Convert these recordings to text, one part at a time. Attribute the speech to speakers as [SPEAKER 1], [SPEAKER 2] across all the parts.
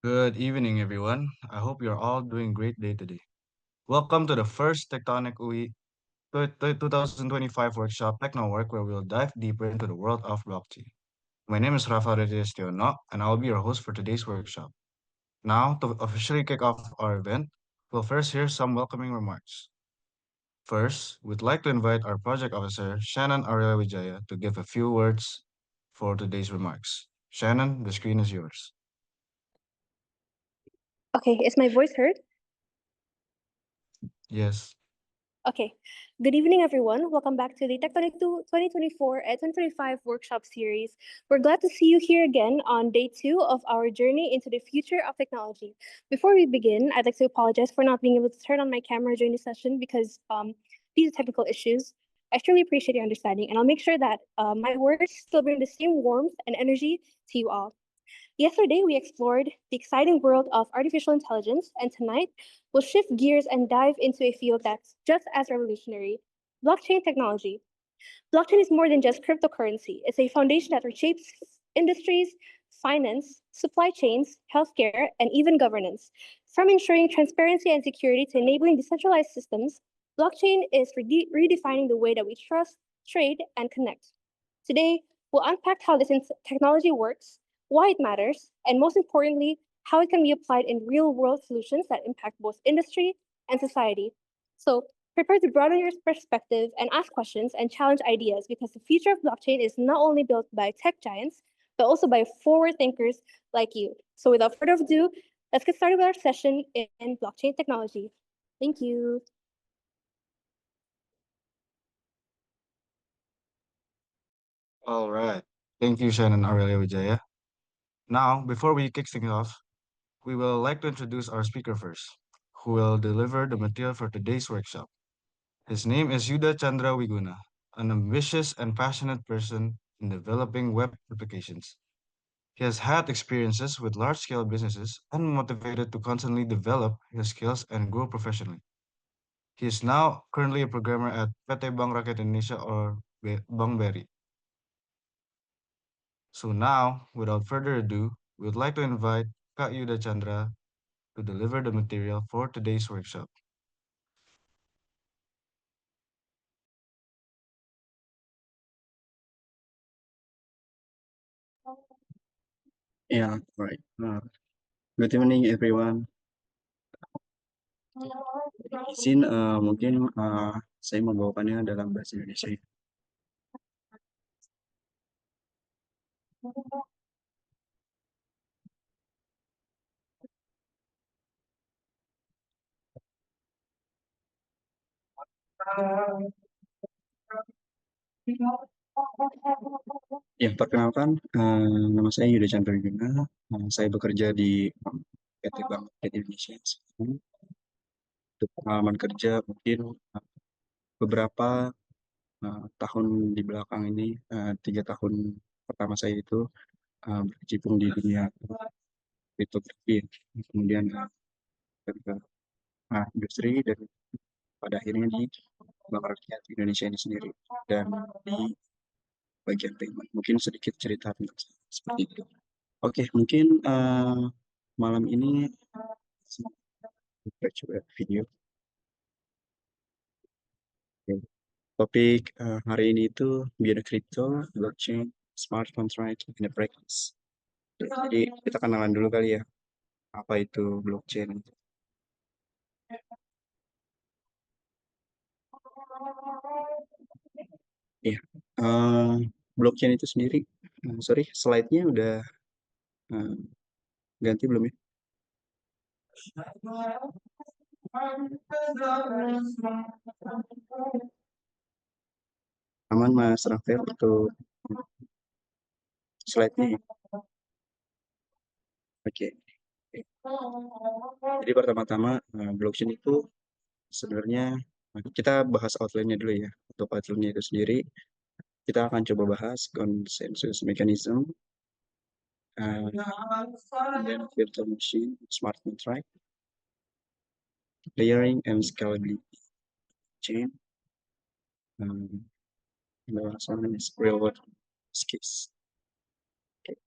[SPEAKER 1] Good evening, everyone. I hope you're all doing great day today. Welcome to the first Tectonic UI 2025 workshop Technowork, where we'll dive deeper into the world of blockchain. My name is Rafa Reyes-Tiono, and I'll be your host for today's workshop. Now, to officially kick off our event, we'll first hear some welcoming remarks. First, we'd like to invite our project officer, Shannon Aurelia Wijaya, to give a few words for today's remarks. Shannon, the screen is yours.
[SPEAKER 2] Okay, is my voice heard?
[SPEAKER 1] Yes.
[SPEAKER 2] Okay. Good evening, everyone. Welcome back to the Tectonic 2024 and 2025 workshop series. We're glad to see you here again on day 2 of our journey into the future of technology. Before we begin, I'd like to apologize for not being able to turn on my camera during the session because these are technical issues. I truly appreciate your understanding, and I'll make sure that my words still bring the same warmth and energy to you all. Yesterday, we explored the exciting world of artificial intelligence, and tonight, we'll shift gears and dive into a field that's just as revolutionary: blockchain technology. Blockchain is more than just cryptocurrency, it's a foundation that reshapes industries, finance, supply chains, healthcare, and even governance. From ensuring transparency and security to enabling decentralized systems, blockchain is redefining the way that we trust, trade, and connect. Today, we'll unpack how this technology works, why it matters, and most importantly, how it can be applied in real world solutions that impact both industry and society. So, prepare to broaden your perspective and ask questions and challenge ideas because the future of blockchain is not only built by tech giants, but also by forward thinkers like you. So, without further ado, let's get started with our session in blockchain technology. Thank you.
[SPEAKER 1] All right. Thank you, Shannon Aurelia Wijaya. Now, before we kick things off, we will like to introduce our speaker first, who will deliver the material for today's workshop. His name is Yuda Chandra Wiguna, an ambitious and passionate person in developing web applications. He has had experiences with large-scale businesses and motivated to constantly develop his skills and grow professionally. He is now currently a programmer at PT Bank Rakyat Indonesia or Bank BRI. So now, without further ado, we would like to invite Kak Yuda Chandra to deliver the material for today's workshop.
[SPEAKER 3] Yeah, right. Good evening, everyone. Izin mungkin saya membawakannya dalam bahasa Indonesia. Ya, perkenalkan, nama saya Yuda Chandra Wiguna. Saya bekerja di PT Bank Rakyat Indonesia. Untuk pengalaman kerja mungkin beberapa tahun di belakang ini, 3 tahun pertama saya itu berkecimpung di dunia kriptografi, kemudian ke industri dan pada akhirnya di Bank Rakyat Indonesia ini sendiri dan di bagian payment. Mungkin sedikit cerita tentang saya, seperti itu. Oke, mungkin malam ini kita coba video. Oke. Topik hari ini itu Beyond Crypto, Blockchain, Smart Contract, and the Practice. Jadi kita kenalan dulu kali ya, apa itu blockchain. Iya, blockchain itu sendiri, sorry, slide-nya udah ganti belum ya? Aman Mas Rafael untuk slide-nya ya? Oke. Jadi pertama-tama blockchain itu sebenarnya kita bahas outline-nya dulu ya. Untuk outline-nya itu sendiri kita akan coba bahas consensus mechanism, then virtual machine, smart contract, layering and scalability chain, and the last one is real world use case. Oke.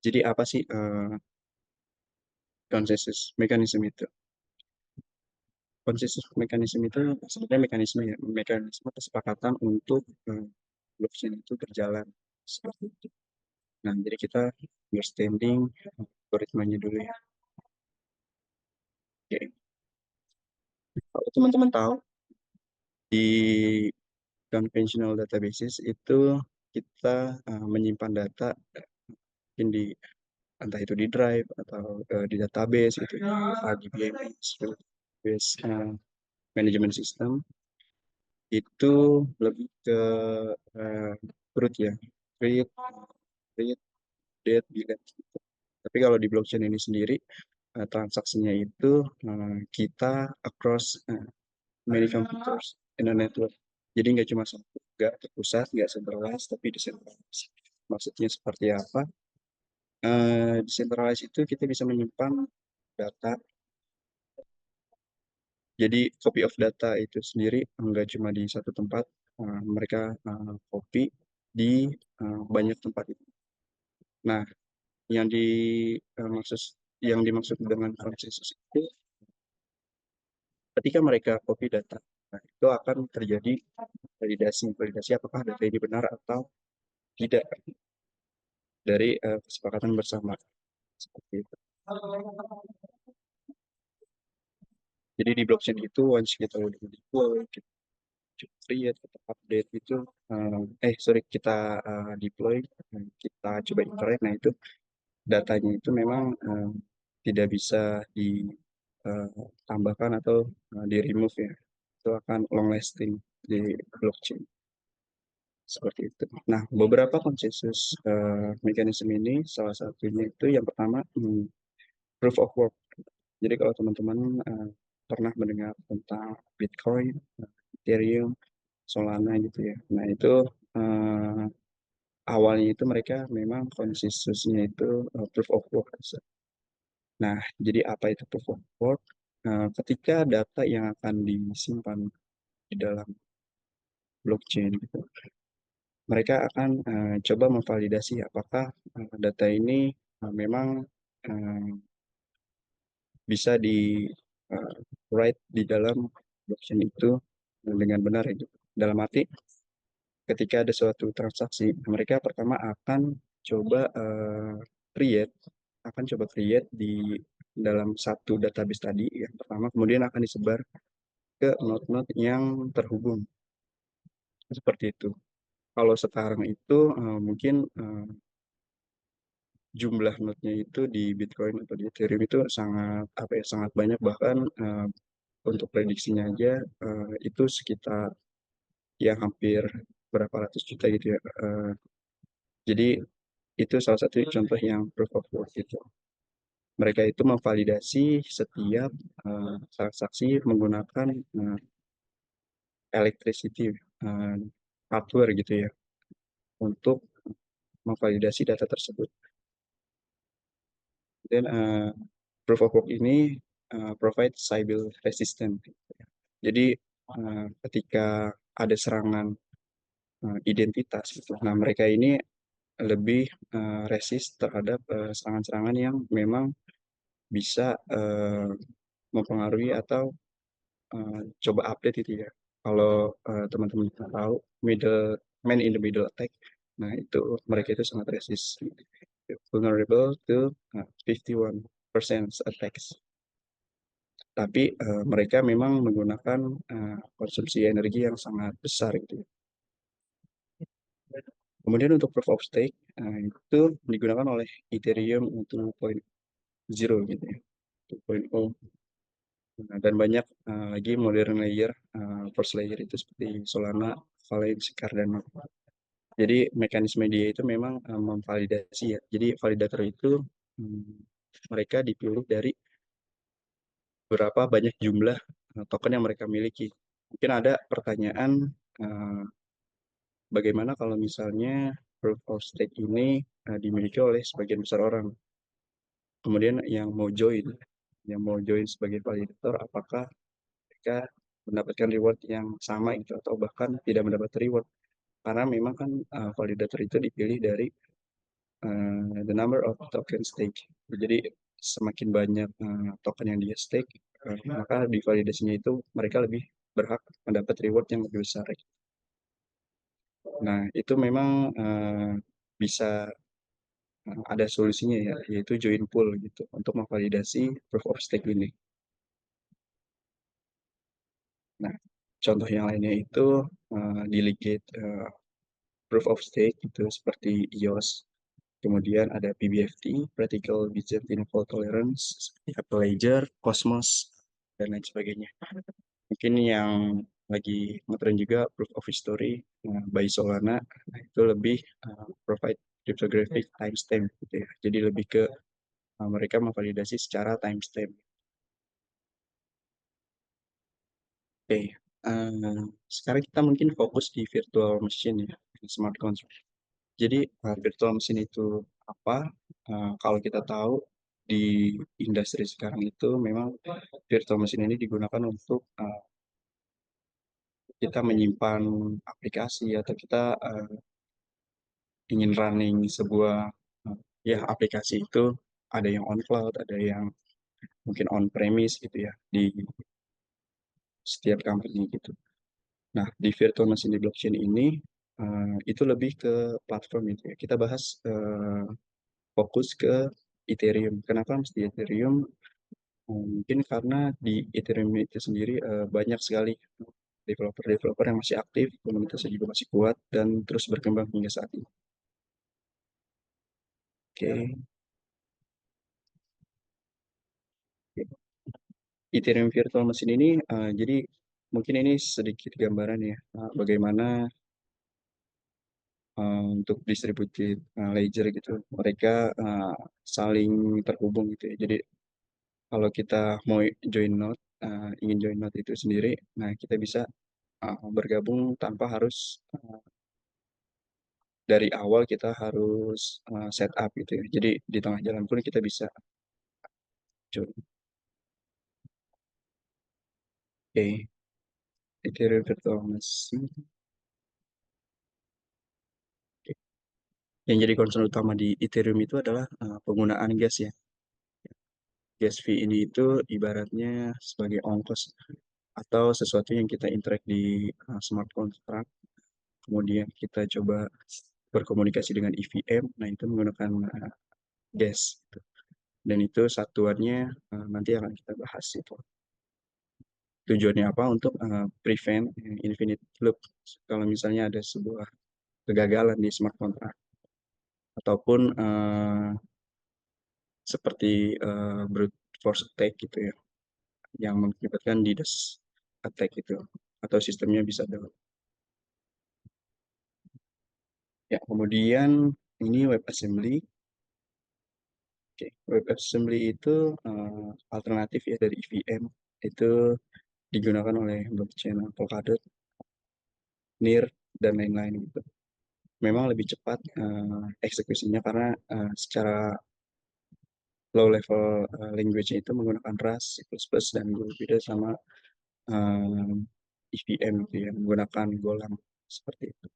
[SPEAKER 3] Jadi apa sih konsensus mekanisme itu. Konsensus mekanisme itu sebenarnya mekanisme kesepakatan untuk blockchain itu berjalan seperti itu. Nah, jadi kita understanding algoritmanya dulu ya. Oke. Kalau teman-teman tahu di conventional databases itu kita menyimpan data mungkin di entah itu di drive atau di database gitu, RDBMS, database management system itu lebih ke uh, root ya, read, read, date, delete. Tapi kalau di blockchain ini sendiri transaksinya itu kita across many computers in a network. Jadi nggak cuma satu, nggak terpusat, nggak centralized, tapi decentralized. Maksudnya seperti apa? Decentralized itu kita bisa menyimpan data. Jadi copy of data itu sendiri nggak cuma di satu tempat, mereka copy di banyak tempat itu. Nah, yang di maksud yang dimaksud dengan konsensus itu ketika mereka copy data, nah, itu akan terjadi validasi apakah data ini benar atau tidak dari kesepakatan bersama seperti itu. Jadi di blockchain itu once kita udah deploy, kita create, kita update itu, sorry kita deploy, kita coba iterate, nah itu datanya itu memang tidak bisa ditambahkan atau di remove ya. Itu akan long lasting di blockchain. Seperti itu. Nah, beberapa konsensus mekanisme ini, salah satunya itu yang pertama proof of work. Jadi kalau teman-teman pernah mendengar tentang Bitcoin, Ethereum, Solana gitu ya. Nah itu uh, awalnya itu mereka memang konsensusnya itu proof of work. Nah, jadi apa itu proof of work? Ketika data yang akan disimpan di dalam blockchain gitu, mereka akan coba memvalidasi apakah data ini memang uh, bisa di write di dalam blockchain itu dengan benar itu. Dalam arti ketika ada suatu transaksi, mereka pertama akan coba create, create di dalam satu database tadi yang pertama, kemudian akan disebar ke node-node yang terhubung seperti itu. Kalau sekarang itu mungkin jumlah node-nya itu di Bitcoin atau di Ethereum itu sangat sangat banyak, bahkan untuk prediksinya aja itu sekitar ya hampir berapa ratus juta gitu ya. Jadi itu salah satu contoh yang proof of work itu. Mereka itu memvalidasi setiap transaksi menggunakan electricity hardware gitu ya untuk memvalidasi data tersebut. Dan proof of work ini provide cyber resistant. Jadi ketika ada serangan identitas, gitu, nah mereka ini lebih resist terhadap serangan-serangan yang memang bisa mempengaruhi atau coba update itu ya. Kalau teman-teman tahu middle man in the middle attack, nah itu mereka itu sangat resist, vulnerable to 51% attacks. Tapi mereka memang menggunakan konsumsi energi yang sangat besar gitu. Kemudian untuk proof of stake itu digunakan oleh Ethereum 2.0 gitu ya. 2.0. Nah, dan banyak lagi modern layer, first layer itu seperti Solana, Avalanche, Cardano. Jadi mekanisme dia itu memang memvalidasi ya. Jadi validator itu mereka dipilih dari berapa banyak jumlah token yang mereka miliki. Mungkin ada pertanyaan bagaimana kalau misalnya proof of stake ini dimiliki oleh sebagian besar orang. Kemudian yang mau join sebagai validator, apakah mereka mendapatkan reward yang sama itu atau bahkan tidak mendapat reward? Karena memang kan validator itu dipilih dari the number of token stake. Jadi semakin banyak token yang dia stake, maka di validasinya itu mereka lebih berhak mendapat reward yang lebih besar. Nah, itu memang bisa ada solusinya ya, yaitu join pool gitu untuk memvalidasi proof of stake ini. Nah, contoh yang lainnya itu delegate proof of stake itu seperti EOS. Kemudian ada PBFT, Practical Byzantine Fault Tolerance, seperti Apple Ledger, Cosmos, dan lain sebagainya. Mungkin yang lagi ngetren juga Proof of History by Solana, nah, itu lebih provide cryptographic timestamp gitu ya. Jadi lebih ke mereka memvalidasi secara timestamp. Oke, sekarang kita mungkin fokus di virtual machine ya, smart contract. Jadi virtual machine itu apa? Kalau kita tahu di industri sekarang itu memang virtual machine ini digunakan untuk kita menyimpan aplikasi atau kita ingin running sebuah ya aplikasi itu ada yang on cloud, ada yang mungkin on premise gitu ya di setiap company gitu. Nah, di virtual machine di blockchain ini itu lebih ke platform itu ya. Kita bahas fokus ke Ethereum. Kenapa mesti Ethereum? Mungkin karena di Ethereum itu sendiri banyak sekali developer-developer yang masih aktif, komunitasnya juga masih kuat dan terus berkembang hingga saat ini. Oke, Ethereum Virtual Machine ini jadi mungkin ini sedikit gambaran ya bagaimana untuk distributed ledger gitu mereka saling terhubung gitu ya. Jadi kalau kita mau join node ingin join node itu sendiri, nah kita bisa bergabung tanpa harus dari awal kita harus set up gitu ya. Jadi di tengah jalan pun kita bisa join. Oke, Ethereum Virtual Machine. Oke. Yang jadi concern utama di Ethereum itu adalah penggunaan gas ya. Gas fee ini itu ibaratnya sebagai ongkos atau sesuatu yang kita interact di smart contract. Kemudian kita coba berkomunikasi dengan EVM, nah itu menggunakan gas. Gitu. Dan itu satuannya nanti akan kita bahas itu. Tujuannya apa? Untuk prevent infinite loop. Kalau misalnya ada sebuah kegagalan di smart contract ataupun seperti brute force attack gitu ya, yang mengakibatkan DDoS attack itu atau sistemnya bisa down. Ya, kemudian ini WebAssembly. Oke, WebAssembly itu alternatif ya dari EVM. Itu digunakan oleh blockchain Polkadot, NIR, dan lain-lain gitu. Memang lebih cepat eksekusinya karena secara low level language itu menggunakan Rust, C++, dan berbeda sama EVM gitu ya, menggunakan Golang seperti itu.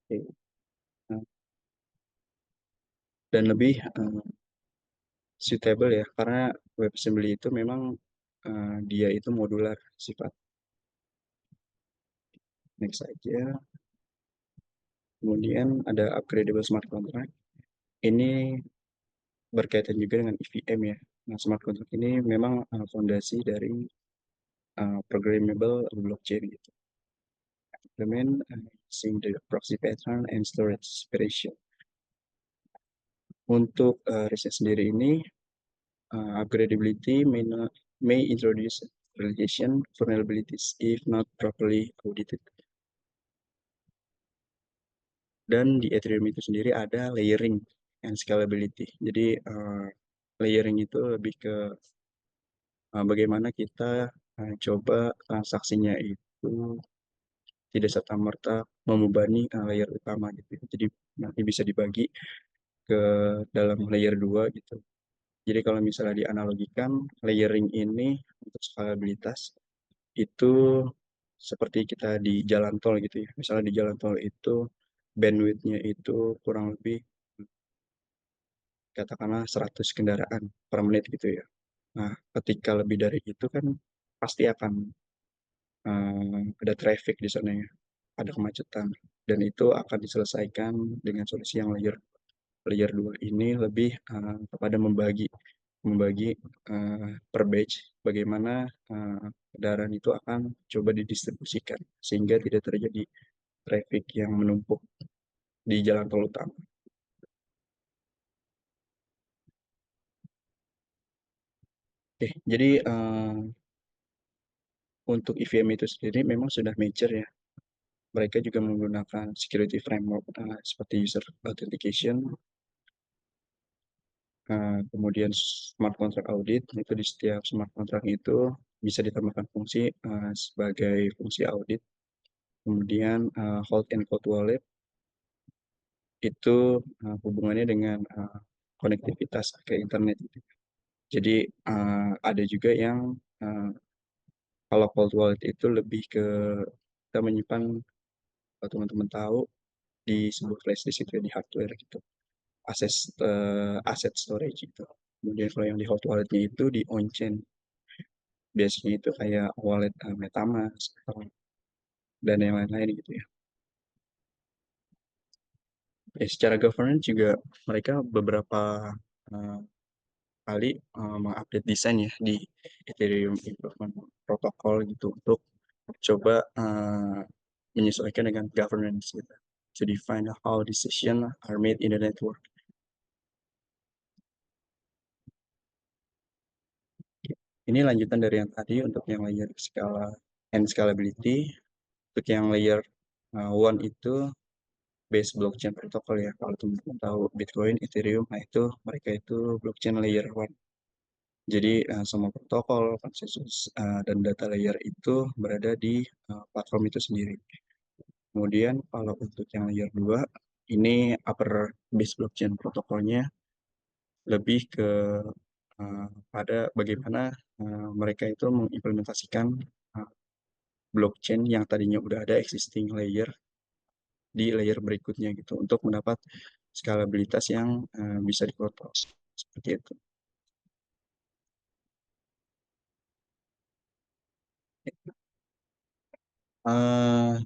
[SPEAKER 3] Oke. Nah, dan lebih suitable ya karena WebAssembly itu memang dia itu modular sifat. Next saja. Kemudian ada upgradable smart contract. Ini berkaitan juga dengan EVM ya. Nah, smart contract ini memang fondasi dari programmable blockchain gitu. Implement using the proxy pattern and storage separation. Untuk riset sendiri ini, upgradability may introduce application vulnerabilities if not properly audited. Dan di Ethereum itu sendiri ada layering and scalability. Jadi layering itu lebih ke bagaimana kita coba transaksinya itu tidak serta-merta membebani layer utama gitu. Jadi nanti bisa dibagi ke dalam layer 2 gitu. Jadi kalau misalnya dianalogikan layering ini untuk skalabilitas itu seperti kita di jalan tol gitu ya. Misalnya di jalan tol itu bandwidth-nya itu kurang lebih katakanlah 100 kendaraan per menit gitu ya. Nah, ketika lebih dari itu kan pasti akan ada traffic di sana ya, ada kemacetan, dan itu akan diselesaikan dengan solusi yang layer layer 2 ini lebih kepada membagi membagi per batch bagaimana kendaraan itu akan coba didistribusikan sehingga tidak terjadi traffic yang menumpuk di jalan tol utama. Oke, jadi untuk EVM itu sendiri memang sudah mature ya. Mereka juga menggunakan security framework seperti user authentication, kemudian smart contract audit. Itu di setiap smart contract itu bisa ditambahkan fungsi sebagai fungsi audit. Kemudian hold and cold wallet itu hubungannya dengan konektivitas ke internet gitu. Jadi ada juga yang kalau cold wallet itu lebih ke kita menyimpan, kalau teman-teman tahu, di sebuah flash disk itu ya, di hardware gitu, aset storage itu. Kemudian kalau yang di hot walletnya itu di on chain, biasanya itu kayak wallet MetaMask dan yang lain-lain gitu ya. Secara governance juga mereka beberapa uh, kali mengupdate desain ya di Ethereum Improvement Protocol gitu untuk coba menyesuaikan dengan governance gitu, to define how decisions are made in the network. Ini lanjutan dari yang tadi untuk yang layer skala and scalability. Untuk yang layer one itu base blockchain protocol ya. Kalau teman-teman tahu Bitcoin, Ethereum, nah itu mereka itu blockchain layer one. Jadi semua protokol, konsensus dan data layer itu berada di platform itu sendiri. Kemudian kalau untuk yang layer 2, ini upper base blockchain protokolnya lebih ke pada bagaimana mereka itu mengimplementasikan uh, blockchain yang tadinya udah ada existing layer di layer berikutnya gitu untuk mendapat skalabilitas yang bisa dikontrol seperti itu.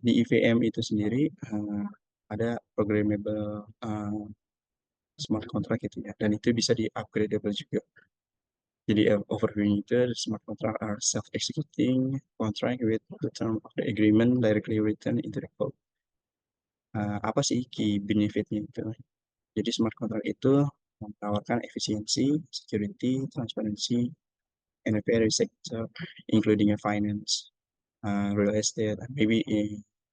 [SPEAKER 3] Di EVM itu sendiri ada programmable smart contract gitu ya, dan itu bisa di upgradable juga. Jadi overview itu smart contract are self-executing contract with the term of the agreement directly written into the code. Apa sih key benefitnya itu? Jadi smart contract itu menawarkan efisiensi, security, transparency, in a very sector, including a finance, real estate, and maybe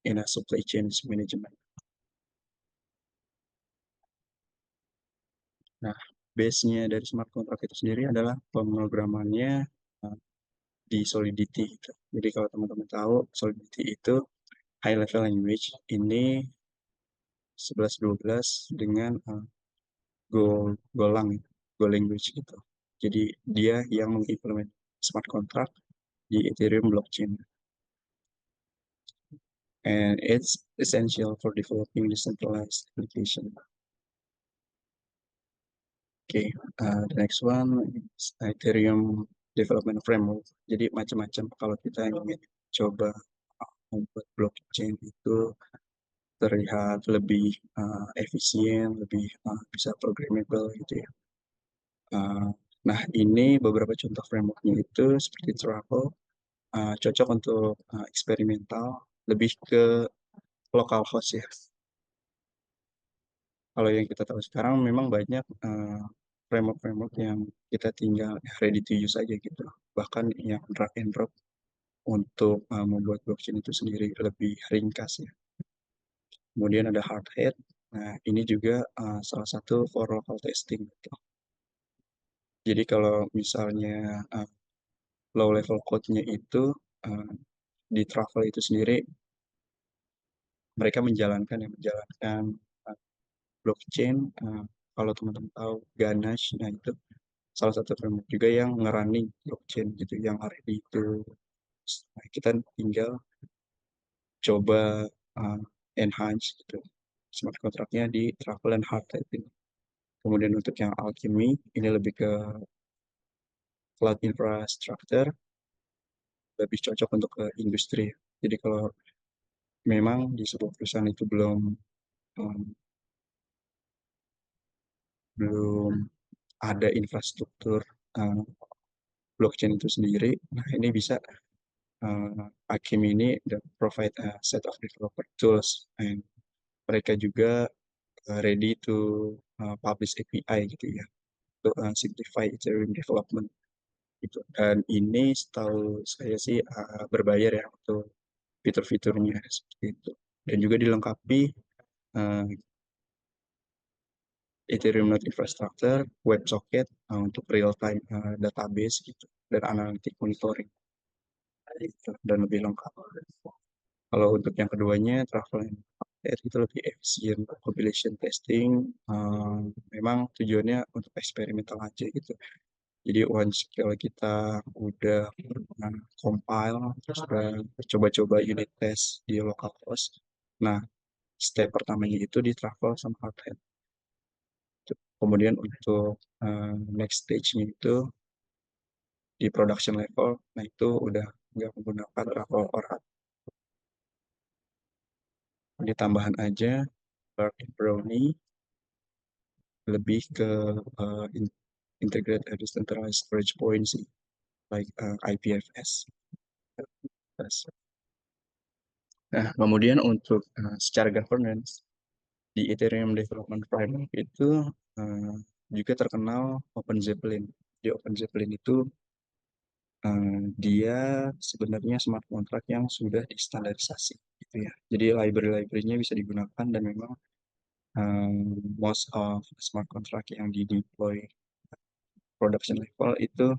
[SPEAKER 3] in a supply chain management. Nah, base-nya dari smart contract itu sendiri adalah pemrogramannya uh, di Solidity gitu. Jadi kalau teman-teman tahu, Solidity itu high level language ini 11-12 dengan Golang, Go language gitu. Jadi dia yang mengimplement smart contract di Ethereum blockchain. And it's essential for developing decentralized application. Okay, the next one is Ethereum Development Framework. Jadi macam-macam kalau kita ingin coba membuat blockchain itu terlihat lebih efisien, lebih bisa programmable gitu ya. Uh, nah, ini beberapa contoh frameworknya itu seperti Truffle, cocok untuk eksperimental, lebih ke local host ya. Kalau yang kita tahu sekarang memang banyak framework-framework yang kita tinggal ready to use aja gitu. Bahkan yang drag and drop untuk membuat blockchain itu sendiri lebih ringkas ya. Kemudian ada Hardhead. Nah, ini juga salah satu for local testing gitu. Jadi kalau misalnya low level code-nya itu uh, di Truffle itu sendiri mereka menjalankan blockchain. Kalau teman-teman tahu Ganache, nah itu salah satu framework juga yang ngerunning blockchain gitu, yang hari itu. Nah, kita tinggal coba enhance gitu smart contract-nya di travel and hardware ini. Kemudian untuk yang Alchemy ini lebih ke cloud infrastructure, lebih cocok untuk ke industri. Jadi kalau memang di sebuah perusahaan itu um, belum ada infrastruktur uh, blockchain itu sendiri, nah ini bisa Hakim ini provide a set of developer tools and mereka juga ready to publish API gitu ya untuk simplify Ethereum development gitu. Dan ini setahu saya sih berbayar ya untuk fitur-fiturnya seperti itu. Dan juga dilengkapi uh, Ethereum Node Infrastructure, WebSocket untuk real-time database gitu dan analytic monitoring gitu, dan lebih lengkap. Kalau untuk yang keduanya, travel and update itu lebih efisien untuk compilation testing. Memang tujuannya untuk eksperimental aja gitu. Jadi once kalau kita udah compile, terus udah coba-coba unit test di localhost, nah step pertamanya itu di travel sama hardhead. Kemudian untuk next stage-nya itu di production level, nah itu udah nggak menggunakan travel or hardhead. Di tambahan aja, Dark Brownie lebih ke integrate a decentralized storage point sih, like IPFS. Nah, kemudian untuk secara governance di Ethereum Development Framework itu uh, juga terkenal OpenZeppelin. Di OpenZeppelin itu dia sebenarnya smart contract yang sudah distandarisasi gitu ya. Jadi library-library-nya bisa digunakan dan memang most of smart contract yang di deploy production level itu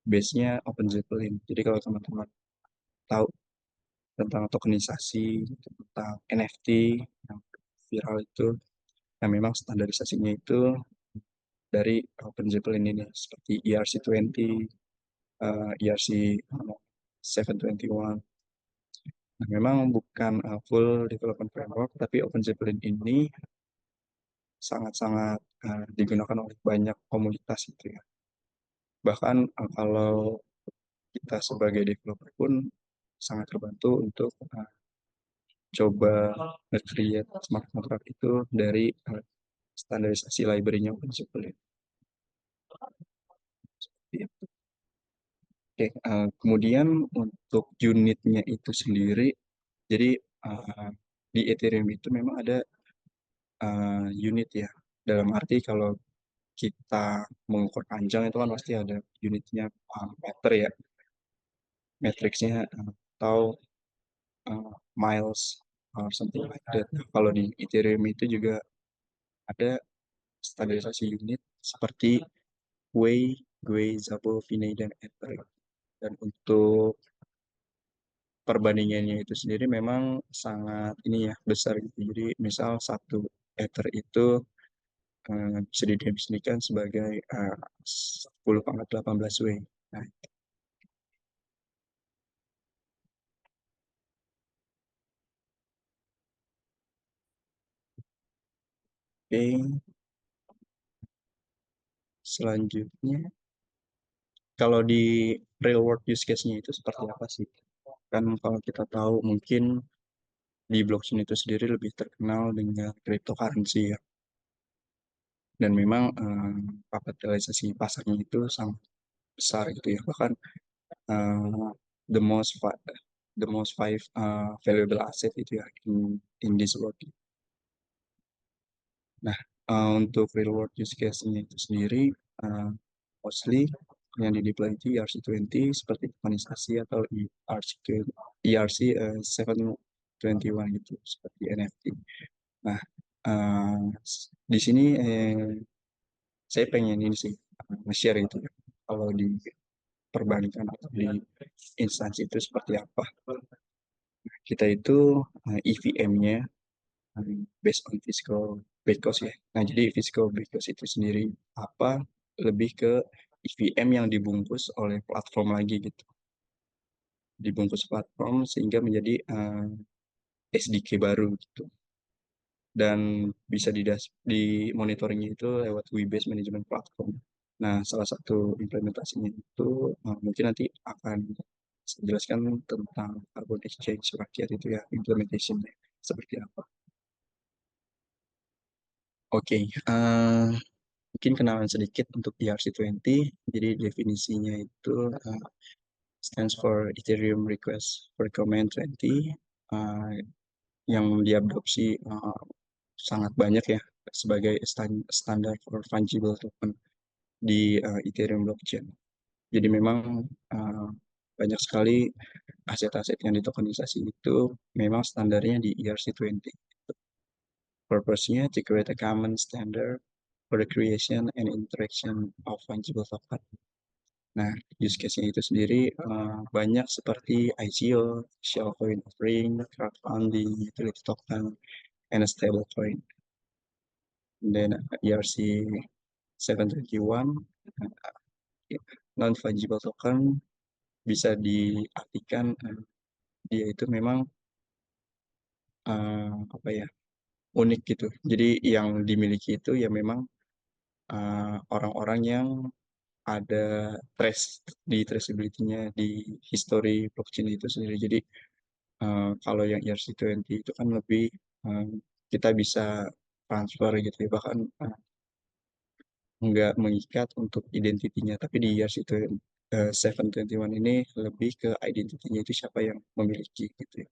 [SPEAKER 3] base-nya OpenZeppelin. Jadi kalau teman-teman tahu tentang tokenisasi, tentang NFT yang viral itu, yang memang standarisasinya itu dari OpenZeppelin ini seperti ERC20, ERC 721. Nah, memang bukan full development framework, tapi OpenZeppelin ini sangat-sangat digunakan oleh banyak komunitas itu ya. Bahkan kalau kita sebagai developer pun sangat terbantu untuk coba nge-create smart contract itu dari standarisasi library-nya OpenZeppelin. Oke, kemudian untuk unitnya itu sendiri, jadi di Ethereum itu memang ada unit ya. Dalam arti kalau kita mengukur panjang itu kan pasti ada unitnya meter ya, matriksnya atau miles or something like that. Nah, kalau di Ethereum itu juga ada standarisasi unit seperti Wei, Gwei, Zabo, Vinay, dan Ether. Dan untuk perbandingannya itu sendiri memang sangat ini ya besar gitu. Jadi misal satu Ether itu bisa didefinisikan sebagai 10 pangkat 18 W. Nah, oke, selanjutnya kalau di real world use case-nya itu seperti apa sih? Kan kalau kita tahu mungkin di blockchain itu sendiri lebih terkenal dengan cryptocurrency ya. Dan memang kapitalisasi pasarnya itu sangat besar gitu ya. Bahkan uh, the most the most five valuable asset itu ya in this world. Nah, untuk real world use case-nya itu sendiri uh, mostly yang di deploy itu ERC20 seperti tokenisasi atau ERC 721 gitu seperti NFT. Nah, uh, di sini saya pengen ini sih nge-share itu ya. Kalau diperbandingkan atau di instansi itu seperti apa. Kita itu EVM-nya based on physical backhouse ya. Nah, jadi physical backhouse itu sendiri apa lebih ke EVM yang dibungkus oleh platform lagi gitu. Dibungkus platform sehingga menjadi SDK baru gitu. Dan bisa di monitoringnya itu lewat Webase Management Platform. Nah, salah satu implementasinya itu mungkin nanti akan saya jelaskan tentang carbon exchange rakyat itu ya, implementation-nya seperti apa. Oke, mungkin kenalan sedikit untuk ERC20. Jadi definisinya itu stands for Ethereum Request for Comment 20, yang diadopsi sangat banyak ya sebagai standar for fungible token di Ethereum blockchain. Jadi memang uh, banyak sekali aset-aset yang ditokenisasi itu memang standarnya di ERC20. Purpose-nya to create a common standard for the creation and interaction of fungible token. Nah, use case-nya itu sendiri banyak seperti ICO, shell coin offering, crowdfunding, utility token, and a stable coin. And then ERC 721, non-fungible token bisa diartikan dia itu memang apa ya, unik gitu. Jadi yang dimiliki itu ya memang orang-orang yang ada di traceability-nya di history blockchain itu sendiri. Jadi kalau yang ERC20 itu kan lebih uh, kita bisa transfer gitu ya, bahkan nggak mengikat untuk identitinya. Tapi di ERC20 721 ini lebih ke identitinya itu siapa yang memiliki gitu ya.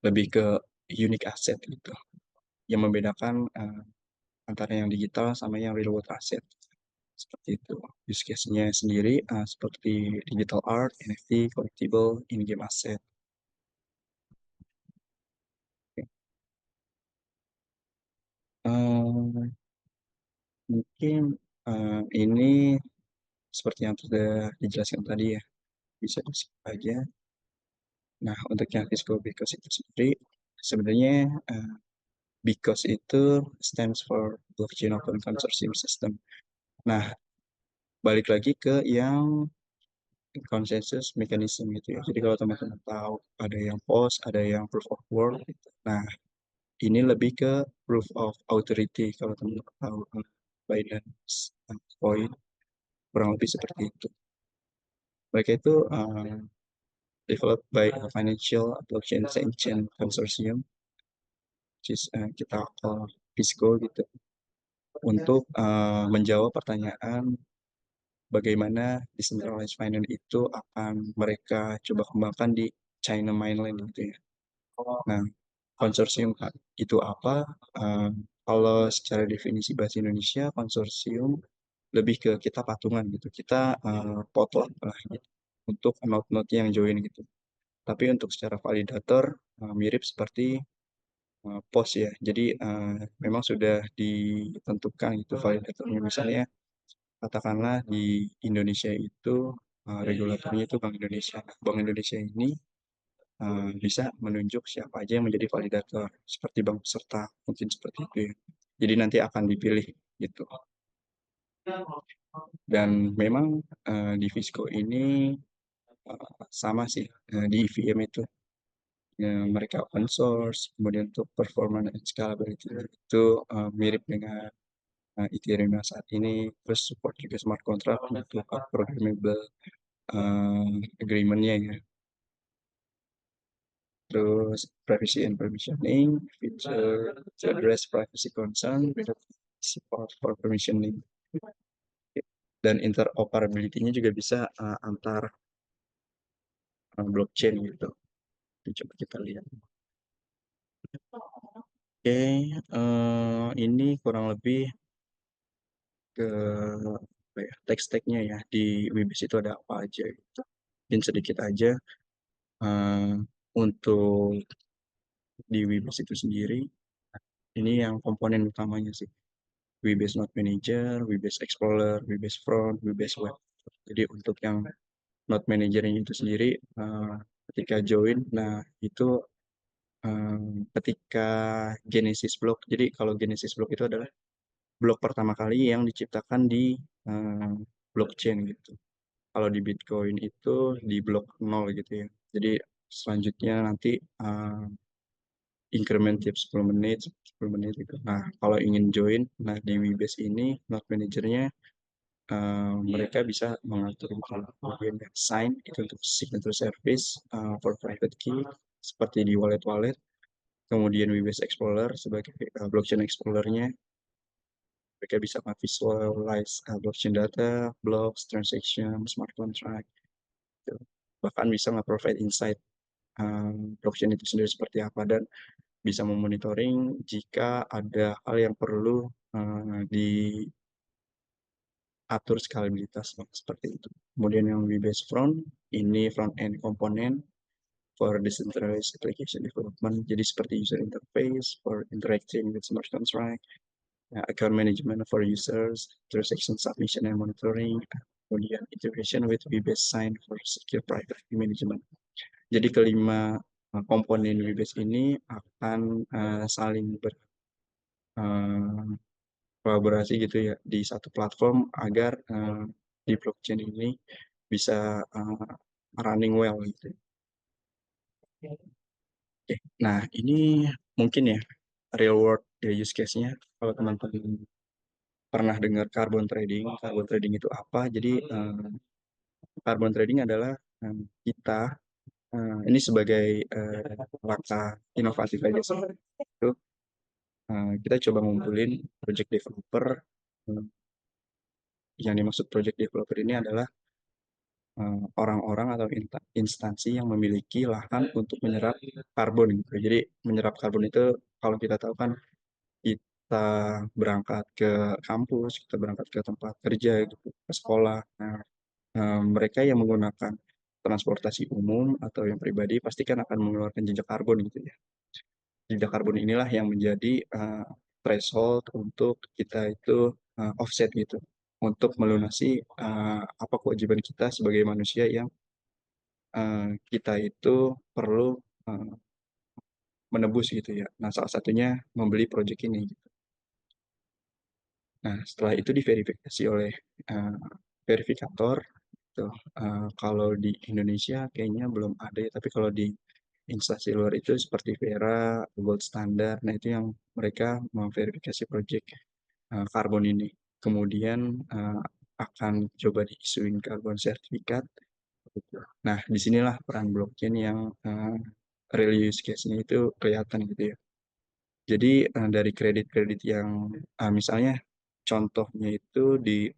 [SPEAKER 3] Lebih ke unique asset gitu. Yang membedakan antara yang digital sama yang real world asset. Seperti itu. Use case-nya sendiri seperti digital art, NFT, collectible, in-game asset. Eh, Mungkin ini seperti yang sudah dijelaskan tadi ya, bisa di skip aja. Nah, untuk yang Fisco Because itu sendiri, sebenarnya Because itu stands for Blockchain Open Consortium System. Nah, balik lagi ke yang consensus mechanism gitu ya. Jadi kalau teman-teman tahu ada yang POS, ada yang proof of work gitu. Nah, ini lebih ke proof of authority kalau teman-teman tahu Binance Coin kurang lebih seperti itu. Mereka itu developed by a financial blockchain chain consortium, which is kita call PISCO gitu, untuk menjawab pertanyaan bagaimana decentralized finance itu akan mereka coba kembangkan di China mainland gitu ya. Nah, konsorsium itu apa? Eh, Kalau secara definisi bahasa Indonesia, konsorsium lebih ke kita patungan gitu. Kita potluck lah gitu untuk node-node yang join gitu. Tapi untuk secara validator mirip seperti POS ya. Jadi memang sudah ditentukan gitu validatornya. Misalnya katakanlah di Indonesia itu regulatornya itu Bank Indonesia. Bank Indonesia ini bisa menunjuk siapa aja yang menjadi validator seperti bank peserta mungkin seperti itu ya. Jadi nanti akan dipilih gitu. Dan memang di Visco ini sama sih di EVM itu mereka open source, kemudian untuk performance and scalability itu mirip dengan Ethereum yang saat ini, terus support juga smart contract untuk programmable agreement-nya ya. Terus privacy and permissioning, feature to address privacy concern with support for permissioning. Dan interoperability-nya juga bisa antar blockchain gitu. Coba kita lihat. Oke, ini kurang lebih ke apa ya, teks-teksnya ya di Webis itu ada apa aja gitu. Mungkin sedikit aja eh, untuk di Webis itu sendiri. Ini yang komponen utamanya sih. Webase Node Manager, Webase Explorer, Webase Front, Webase Web. Jadi untuk yang Node Manager-nya itu sendiri, ketika join, nah itu ketika Genesis block. Jadi kalau Genesis block itu adalah blok pertama kali yang diciptakan di eh, blockchain gitu. Kalau di Bitcoin itu di blok 0 gitu ya. Jadi selanjutnya nanti increment tiap 10 menit, 10 menit gitu. Nah, kalau ingin join, nah di Webase ini Node Manager-nya mereka bisa mengatur bagian yang sign itu untuk signature service for private key seperti di wallet-wallet. Kemudian Webase Explorer sebagai blockchain explorer-nya, mereka bisa visualize blockchain data, blocks, transaction, smart contract, gitu. Bahkan bisa nge-provide insight blockchain itu sendiri seperti apa dan bisa memonitoring jika ada hal yang perlu diatur skalabilitas seperti itu. Kemudian yang Webase Front, ini front end komponen for decentralized application development. Jadi seperti user interface for interacting with smart contract, account management for users, transaction submission and monitoring, kemudian integration with Webase Sign for secure private key management. Jadi kelima komponen Webase ini akan saling kolaborasi gitu ya di satu platform agar di blockchain ini bisa running well gitu. Oke, nah ini mungkin ya real world use case-nya kalau teman-teman pernah dengar carbon trading. Carbon trading itu apa? Jadi carbon trading adalah kita ini sebagai langkah inovatif aja sih. Itu kita coba ngumpulin project developer. Yang dimaksud project developer ini adalah orang-orang atau instansi yang memiliki lahan untuk menyerap karbon gitu. Jadi menyerap karbon itu kalau kita tahu kan kita berangkat ke kampus, kita berangkat ke tempat kerja gitu, ke sekolah. Nah, mereka yang menggunakan transportasi umum atau yang pribadi pasti kan akan mengeluarkan jejak karbon gitu ya. Jejak karbon inilah yang menjadi threshold untuk kita itu offset gitu untuk melunasi apa kewajiban kita sebagai manusia yang kita itu perlu uh, menebus gitu ya. Nah, salah satunya membeli project ini. Gitu. Nah, setelah itu diverifikasi oleh uh, verifikator. Tuh, kalau di Indonesia kayaknya belum ada ya, tapi kalau di instansi luar itu seperti Vera, Gold Standard, nah itu yang mereka memverifikasi project karbon ini. Kemudian akan coba diisuin karbon sertifikat. Nah, disinilah peran blockchain yang real use case-nya itu kelihatan gitu ya. Jadi dari kredit-kredit yang misalnya contohnya itu di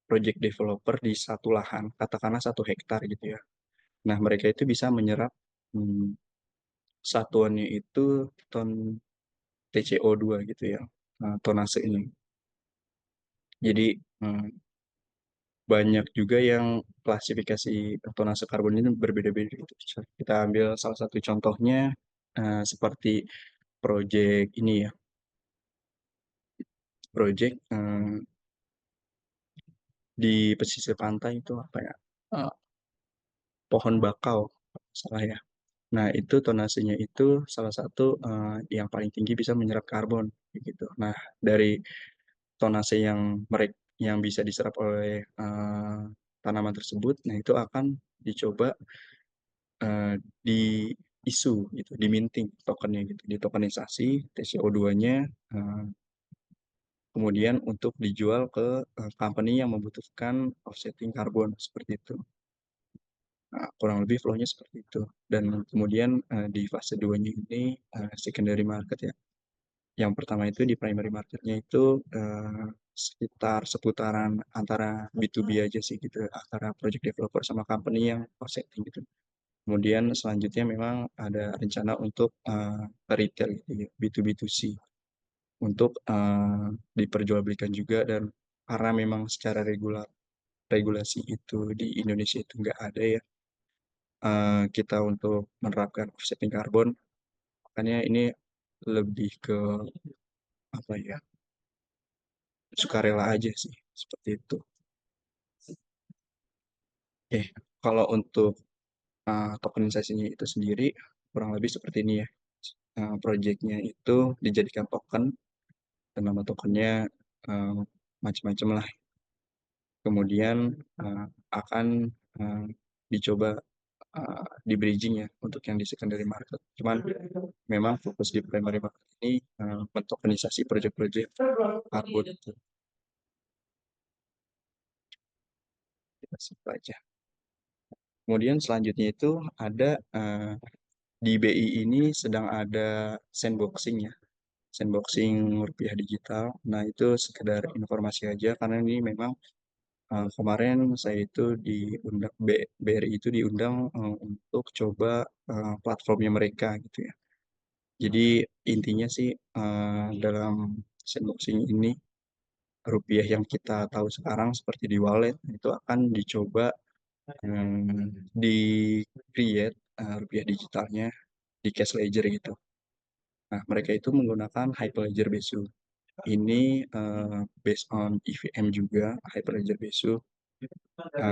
[SPEAKER 3] project developer di satu lahan, katakanlah 1 hektar gitu ya. Nah, mereka itu bisa menyerap satuannya itu ton TCO2 gitu ya, tonase ini. Jadi banyak juga yang klasifikasi tonase karbon ini berbeda-beda gitu. Kita ambil salah satu contohnya seperti project ini ya, project di pesisir pantai itu apa ya, pohon bakau, salah ya. Nah, itu tonasenya itu salah satu yang paling tinggi bisa menyerap karbon gitu. Nah, dari tonase yang mereka yang bisa diserap oleh tanaman tersebut, nah itu akan dicoba di isu gitu, di minting tokennya gitu, di tokenisasi TCO2-nya kemudian untuk dijual ke company yang membutuhkan offsetting karbon seperti itu. Nah, kurang lebih flow-nya seperti itu. Dan kemudian di fase 2-nya ini secondary market ya. Yang pertama itu di primary marketnya itu sekitar seputaran antara B2B aja sih gitu, antara project developer sama company yang offsetting gitu. Kemudian selanjutnya memang ada rencana untuk retail gitu ya, B2B2C untuk diperjualbelikan juga dan karena memang secara regulasi itu di Indonesia itu nggak ada ya kita untuk menerapkan offsetting karbon, makanya ini lebih ke apa ya, sukarela aja sih, seperti itu. Oke, kalau untuk tokenisasinya itu sendiri kurang lebih seperti ini ya. Projectnya itu dijadikan token dan nama tokennya uh, macam-macam lah. Kemudian akan uh, dicoba di bridging ya untuk yang di secondary market. Cuman memang fokus di primary market ini mentokenisasi proyek-proyek Arbon itu kita simpan aja. Kemudian selanjutnya itu ada di BI ini sedang ada sandboxing ya, sandboxing rupiah digital. Nah itu sekedar informasi aja karena ini memang kemarin saya itu diundang BRI itu diundang untuk coba platformnya mereka gitu ya. Jadi intinya sih dalam sandboxing ini rupiah yang kita tahu sekarang seperti di wallet itu akan dicoba di create rupiah digitalnya di cash ledger gitu. Nah, mereka itu menggunakan Hyperledger Besu. Ini based on EVM juga, Hyperledger Besu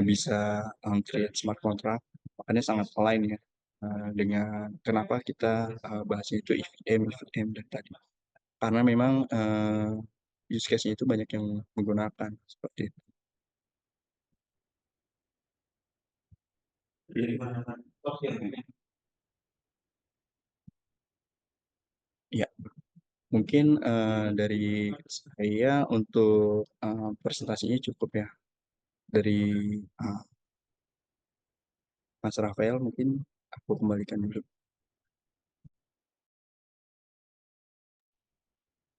[SPEAKER 3] bisa create smart contract, makanya sangat align ya dengan kenapa kita bahasnya itu EVM dari tadi. Karena memang use case-nya itu banyak yang menggunakan seperti itu. Ya, mungkin dari saya untuk presentasinya cukup ya. Dari uh, Mas Rafael mungkin aku kembalikan dulu.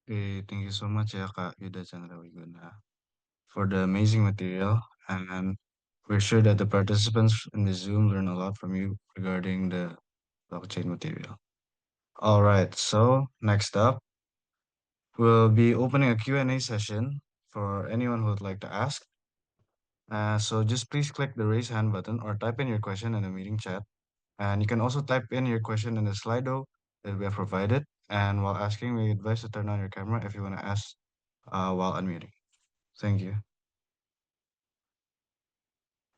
[SPEAKER 1] Okay, thank you so much ya Kak Yuda Chandra Wiguna for the amazing material, and we're sure that the participants in the Zoom learn a lot from you regarding the blockchain material. All right, so next up, we'll be opening a Q&A session for anyone who would like to ask. So just please click the raise hand button or type in your question in the meeting chat. And you can also type in your question in the Slido that we have provided. And while asking, we advise to turn on your camera if you want to ask while unmuting. Thank you.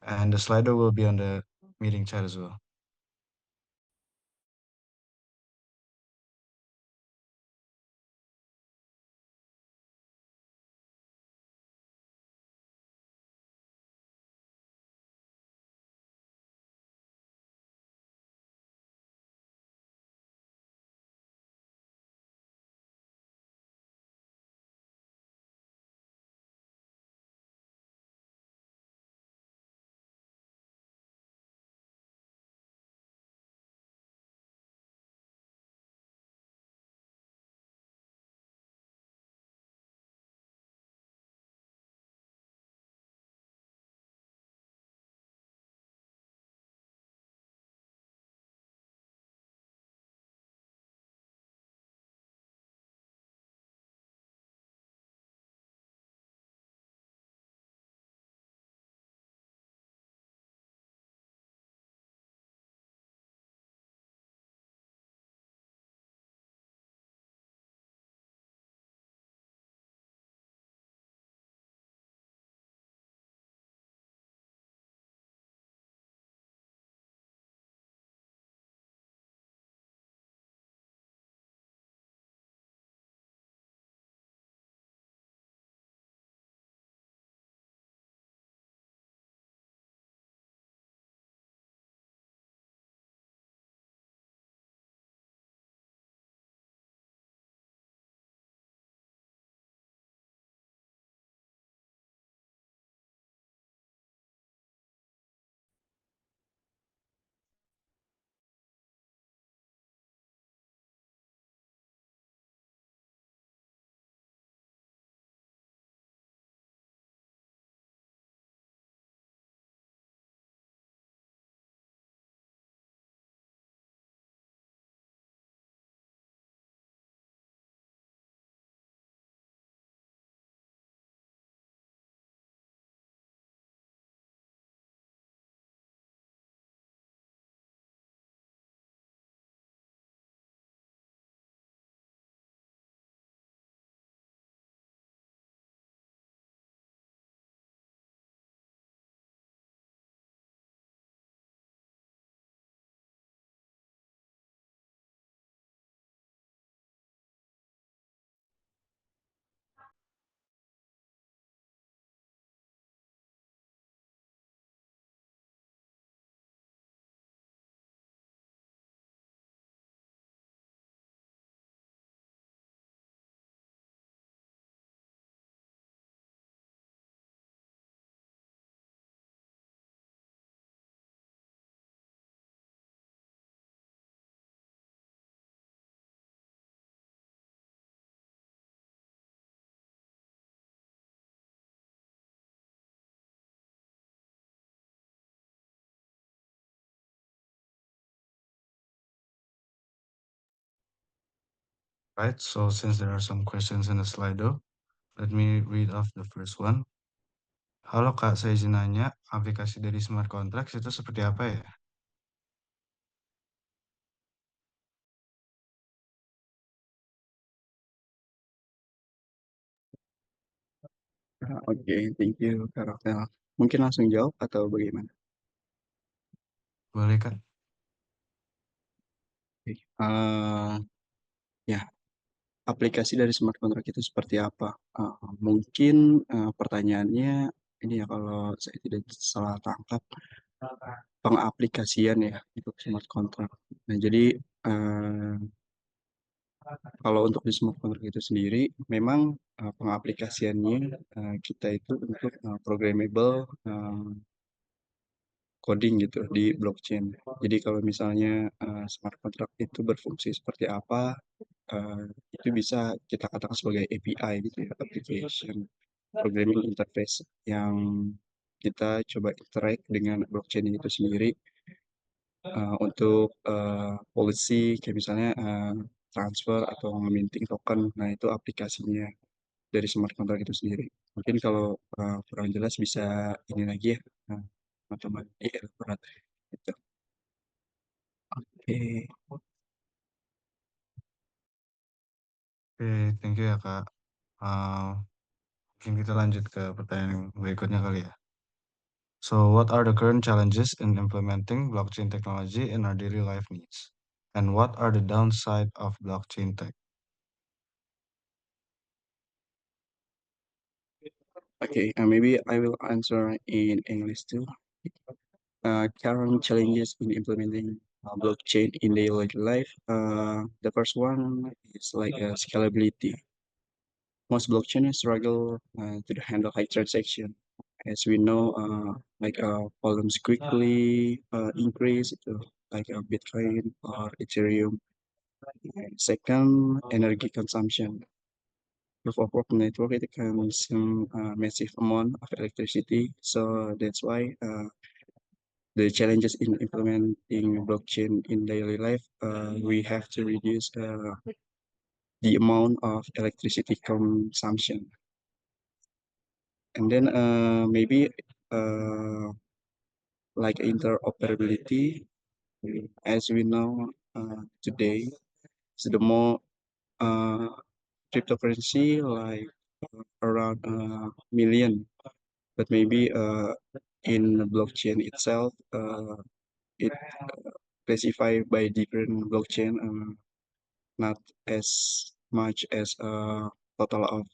[SPEAKER 1] And the Slido will be on the meeting chat as well. Right, so since there are some questions in the Slido, let me read off the first one. Halo Kak, saya izin nanya, aplikasi dari smart contracts itu seperti apa ya?
[SPEAKER 3] Oke, thank you Kak Rafael. Mungkin langsung jawab atau bagaimana?
[SPEAKER 1] Boleh Kak?
[SPEAKER 3] Oke. Ya, aplikasi dari smart contract itu seperti apa? Mungkin pertanyaannya ini ya kalau saya tidak salah tangkap pengaplikasian ya untuk smart contract. Nah, jadi eh, kalau untuk di smart contract itu sendiri, memang pengaplikasiannya kita itu untuk programmable coding gitu di blockchain. Jadi kalau misalnya smart contract itu berfungsi seperti apa, eh, itu bisa kita katakan sebagai API gitu ya, application programming interface yang kita coba interact dengan blockchain itu sendiri untuk policy kayak misalnya transfer atau minting token. Nah, itu aplikasinya dari smart contract itu sendiri. Mungkin kalau kurang jelas bisa ini lagi ya, teman-teman di elaborate gitu. Oke.
[SPEAKER 1] Oke, thank you ya Kak. Mungkin kita lanjut ke pertanyaan yang berikutnya kali ya. So, what are the current challenges in implementing blockchain technology in our daily life needs? And what are the downside of blockchain tech?
[SPEAKER 3] Okay, maybe I will answer in English too. Current challenges in implementing blockchain in daily life. The first one is like scalability. Most blockchains struggle to handle high transaction. As we know, like volumes quickly increase to like Bitcoin or Ethereum. And second, energy consumption. Proof of work network it consume a massive amount of electricity, so that's why the challenges in implementing blockchain in daily life, we have to reduce the amount of electricity consumption. And then maybe uh, like interoperability, as we know today, so the more uh, cryptocurrency like around a million, but maybe in the blockchain itself, it classified by different blockchain, not as much as a total of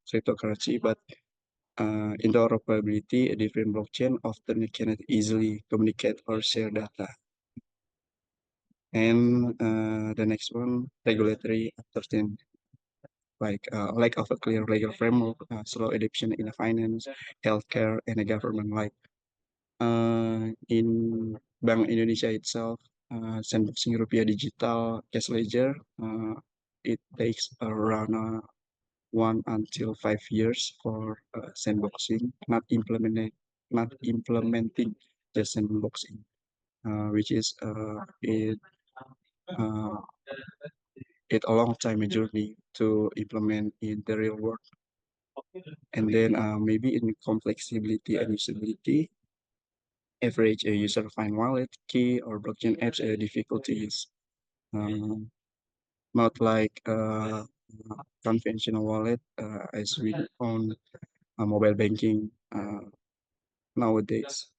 [SPEAKER 3] cryptocurrency, but interoperability, a different blockchain often cannot easily communicate or share data. And the next one, regulatory uncertainty, like lack of a clear legal framework, slow adoption in the finance, healthcare, and the government. Like in Bank Indonesia itself, sandboxing rupiah digital cash ledger, it takes around 1 until 5 years for sandboxing, not implementing the sandboxing, which is uh, it a long time journey to implement in the real world. And then maybe in complexity and usability, average user find wallet, key, or blockchain apps difficulties. Um, Not like conventional wallet as we own mobile banking nowadays.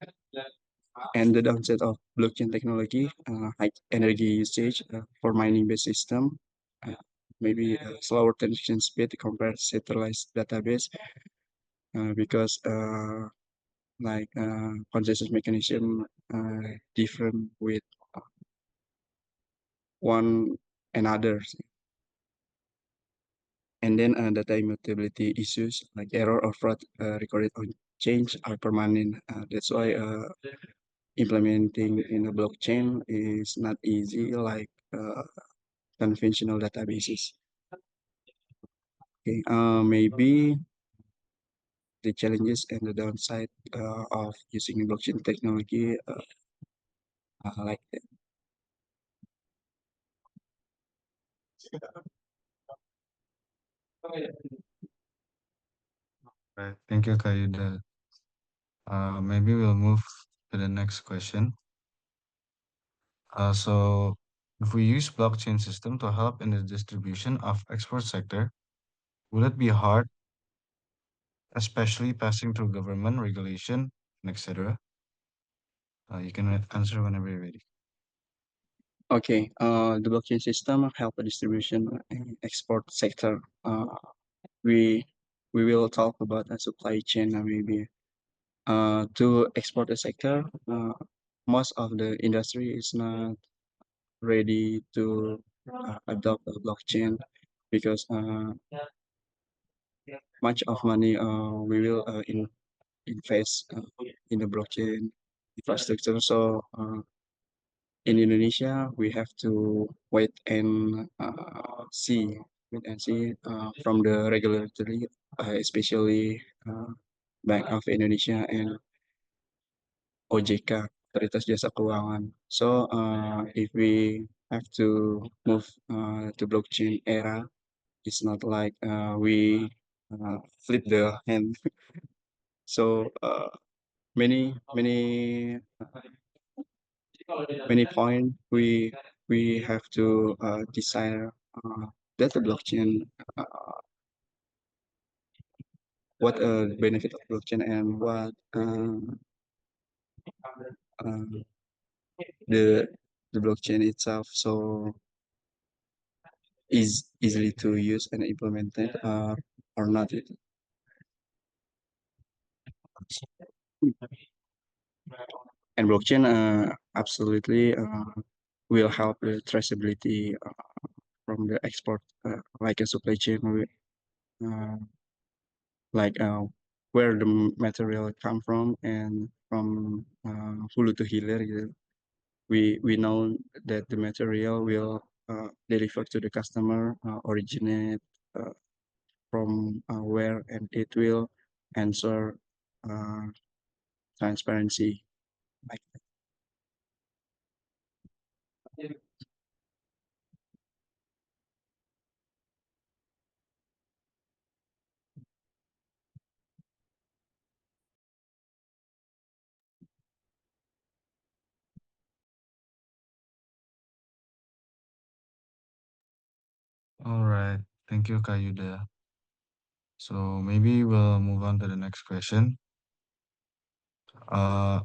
[SPEAKER 3] And the downside of blockchain technology, high energy usage for mining-based system, uh, maybe slower transaction speed compared to centralized database because like consensus mechanism different with one another. And then data immutability issues like error or fraud recorded on change are permanent. That's why implementing in a blockchain is not easy like conventional databases. Okay, maybe the challenges and the downside of using blockchain technology like that.
[SPEAKER 1] Right. Thank you, Kayuda. Maybe we'll move to the next question. So if we use blockchain system to help in the distribution of export sector, will it be hard, especially passing through government regulation and etc.? You can answer whenever you're ready.
[SPEAKER 3] Okay, the blockchain system help the distribution and export sector. We we will talk about a supply chain maybe. To export the sector, most of the industry is not ready to adopt a blockchain because much of money we will invest in the blockchain infrastructure. So in Indonesia, we have to wait and see from the regulatory, especially Bank of Indonesia and OJK, Otoritas Jasa Keuangan. So if we have to move to blockchain era, it's not like we flip the hand. So many many point we have to desire that the blockchain what benefit of blockchain and what uh, the the blockchain itself so is easily to use and implemented or not. And blockchain absolutely will help the traceability from the export like a supply chain uh, like where the material come from and from hulu to hilir gitu. We know that the material will deliver to the customer originate uh, from where and it will answer uh, transparency like
[SPEAKER 1] All right. Thank you, Kayuda. So maybe we'll move on to the next question. Eh,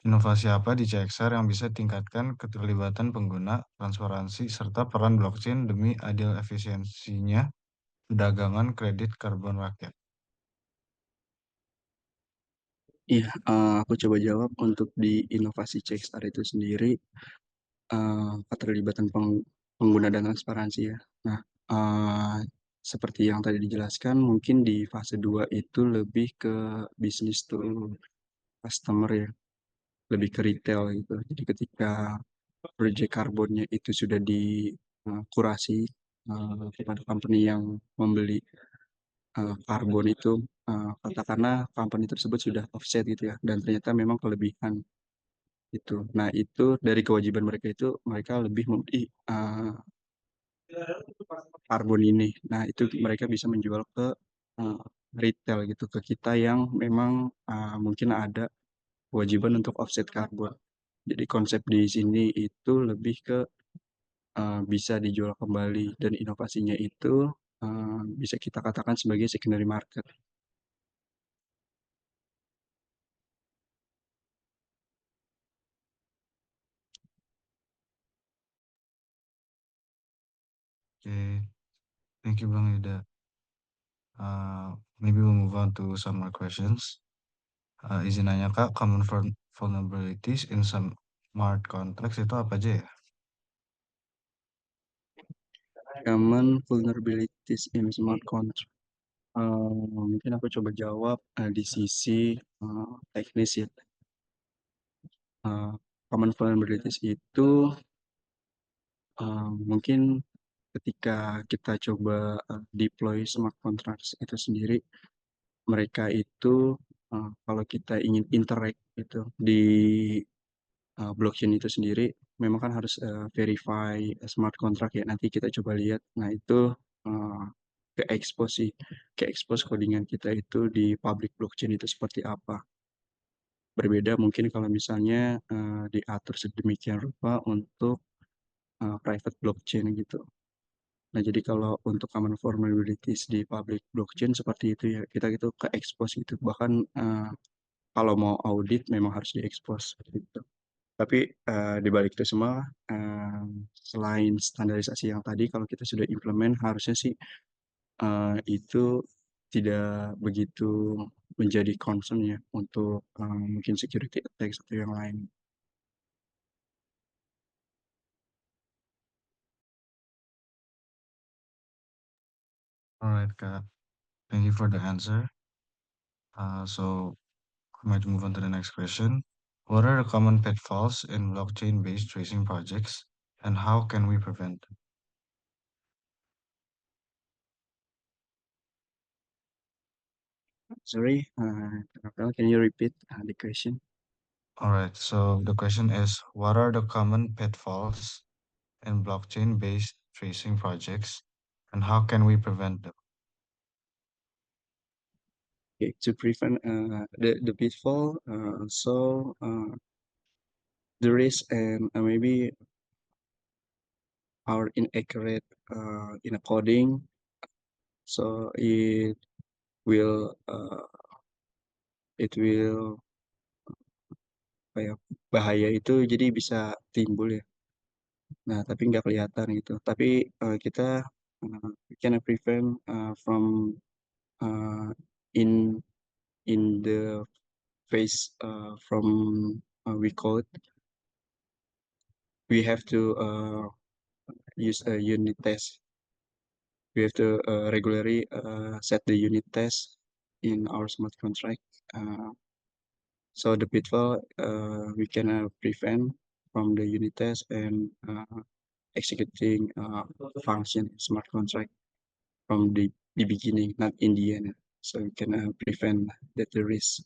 [SPEAKER 1] Inovasi apa di CXR yang bisa tingkatkan keterlibatan pengguna, transparansi, serta peran blockchain demi adil efisiensinya perdagangan kredit karbon rakyat?
[SPEAKER 3] iya aku coba jawab untuk di inovasi CXR itu sendiri keterlibatan pengguna dan transparansi ya. Nah, seperti yang tadi dijelaskan, mungkin di fase 2 itu lebih ke bisnis to customer ya, lebih ke retail gitu. Jadi ketika project karbonnya itu sudah dikurasi kepada company yang membeli karbon itu, katakanlah company tersebut sudah offset gitu ya, dan ternyata memang kelebihan itu. Nah, itu dari kewajiban mereka itu mereka lebih membeli karbon ini. Nah, itu mereka bisa menjual ke uh, retail gitu ke kita yang memang mungkin ada kewajiban untuk offset karbon. Jadi konsep di sini itu lebih ke bisa dijual kembali dan inovasinya itu bisa kita katakan sebagai secondary market.
[SPEAKER 1] Oke, thank you Bang Yuda. Maybe we'll move on to some more questions. Izin nanya Kak, common vulnerabilities in some smart contracts itu apa aja ya?
[SPEAKER 3] Common vulnerabilities in smart contract. Mungkin aku coba jawab di sisi teknis ya. Common vulnerabilities itu mungkin ketika kita coba deploy smart contracts itu sendiri, mereka itu kalau kita ingin interact itu di blockchain itu sendiri, memang kan harus verify smart contract ya. Nanti kita coba lihat. Nah itu uh, ke-expose sih, ke-expose codingan kita itu di public blockchain itu seperti apa. Berbeda mungkin kalau misalnya diatur sedemikian rupa untuk private blockchain gitu. Nah, jadi kalau untuk common vulnerabilities di public blockchain seperti itu ya, kita gitu ke-expose gitu. Bahkan kalau mau audit memang harus di-expose gitu. Tapi di balik itu semua, selain standarisasi yang tadi, kalau kita sudah implement harusnya sih itu tidak begitu menjadi concern ya untuk mungkin security attacks atau yang lain.
[SPEAKER 1] All right, Kak. Thank you for the answer. So we might move on to the next question. What are the common pitfalls in blockchain-based tracing projects, and how can we prevent them?
[SPEAKER 3] Sorry, Rafael, can you repeat the question?
[SPEAKER 1] All right, so the question is, what are the common pitfalls in blockchain-based tracing projects, and how can we prevent them?
[SPEAKER 3] Okay, to prevent the pitfall, the risk and maybe our inaccurate in a coding, so will uh, it will apa ya, bahaya itu jadi bisa timbul ya. Nah, tapi nggak kelihatan gitu. Tapi kita we can prevent from uh, in in the phase from we call it, we have to use a unit test. We have to regularly set the unit test in our smart contract. Uh, so the pitfall we can prevent from the unit test and executing function smart contract from the beginning, not in the end. So we can prevent that the risk.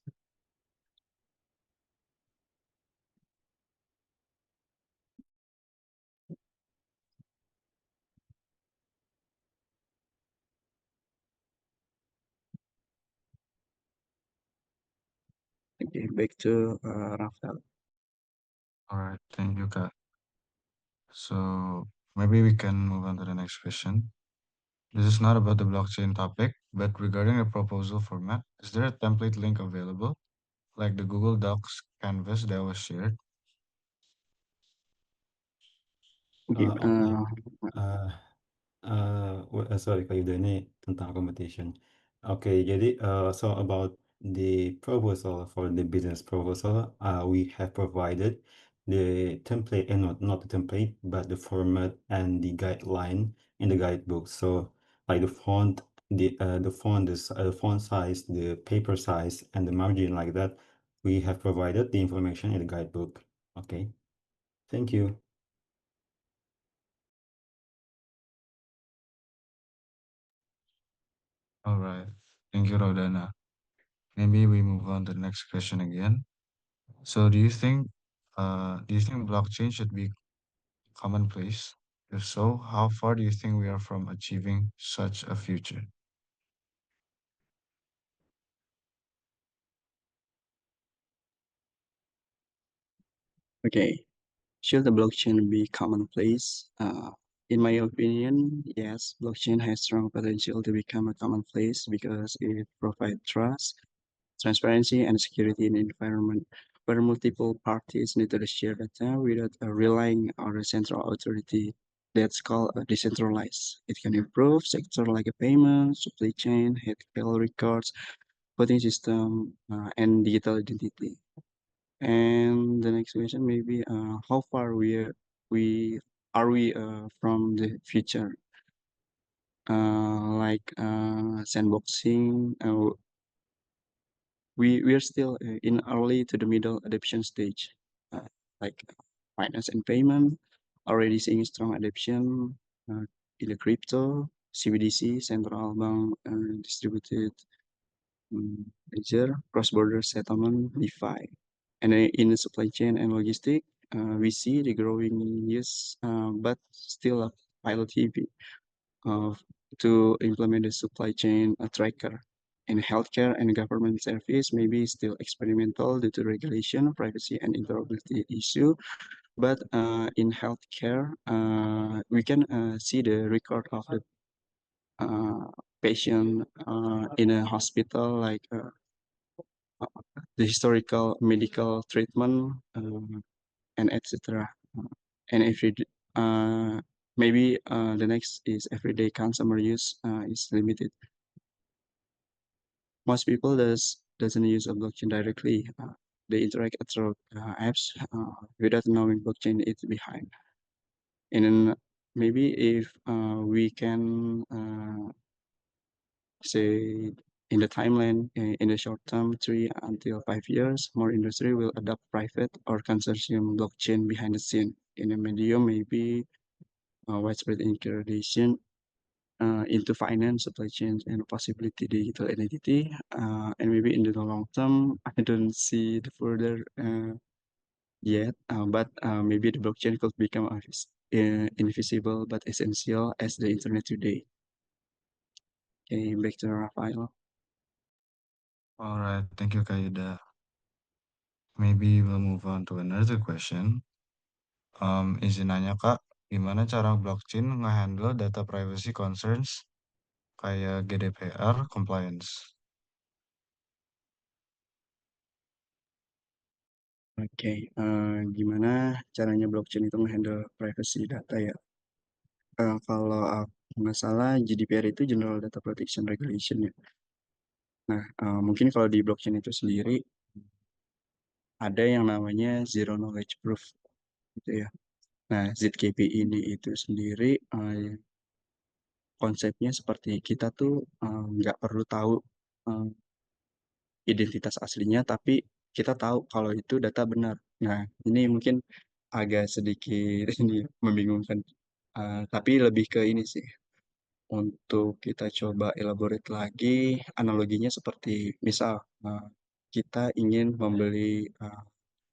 [SPEAKER 3] Okay, back to Rafael.
[SPEAKER 1] All right, thank you, Kak. So maybe we can move on to the next question. This is not about the blockchain topic, but regarding the proposal format, is there a template link available, like the Google Docs canvas that was shared?
[SPEAKER 3] Okay,
[SPEAKER 4] Oke. Uh, Sorry Kak Yuda, ini tentang competition. Oke, jadi so about the proposal for the business proposal, we have provided the template, and not the template, but the format and the guideline in the guidebook. So like the font size, the paper size, and the margin like that, we have provided the information in the guidebook. Okay, thank you.
[SPEAKER 1] All right, thank you, Rodana. Maybe we move on to the next question again. So do you think blockchain should be commonplace? If so, how far do you think we are from achieving such a future?
[SPEAKER 3] okay. Should the blockchain be commonplace? In my opinion, yes, blockchain has strong potential to become a commonplace because it provides trust, transparency, and security in the environment where multiple parties need to share data without relying on a central authority. That's called decentralized. It can improve sectors like a payment, supply chain, healthcare records, voting system, and digital identity. And the next question maybe how far we are we from the future? Like sandboxing, we are still in early to the middle adoption stage. Uh, like finance and payment, already seeing strong adoption uh, in the crypto, CBDC, central bank distributed ledger, cross-border settlement, DeFi. And in the supply chain and logistic, we see the growing use, but still a pilot heavy of to implement the supply chain tracker. In healthcare and government service, maybe still experimental due to regulation, privacy, and interoperability issue. But in healthcare, we can see the record of the uh, patient in a hospital, like the historical medical treatment and etc. And every maybe the next is everyday consumer use is limited. Most people doesn't use a blockchain directly. They interact through apps without knowing blockchain is behind. And then maybe if we can say in the timeline in the short term, 3 until 5 years, more industry will adopt private or consortium blockchain behind the scene. In the medium, maybe widespread integration into finance, supply chains, and possibility digital identity. And maybe in the long term, I don't see the further yet, but maybe the blockchain could become invisible but essential as the internet today. Okay, back to Rafael.
[SPEAKER 1] All right, thank you, Kayuda. Maybe we'll move on to another question. Izin nanya Kak, gimana cara blockchain nge-handle data privacy concerns kayak GDPR compliance?
[SPEAKER 3] Oke, gimana caranya blockchain itu menghandle privacy data ya? Kalau aku nggak salah, GDPR itu General Data Protection Regulation ya. Nah, mungkin kalau di blockchain itu sendiri ada yang namanya Zero Knowledge Proof gitu ya. Nah, ZKP ini itu sendiri konsepnya seperti kita tuh nggak perlu tahu eh, identitas aslinya, tapi kita tahu kalau itu data benar. Nah, ini mungkin agak sedikit ini membingungkan. Tapi lebih ke ini sih. Untuk kita coba elaborate lagi, analoginya seperti misal kita ingin membeli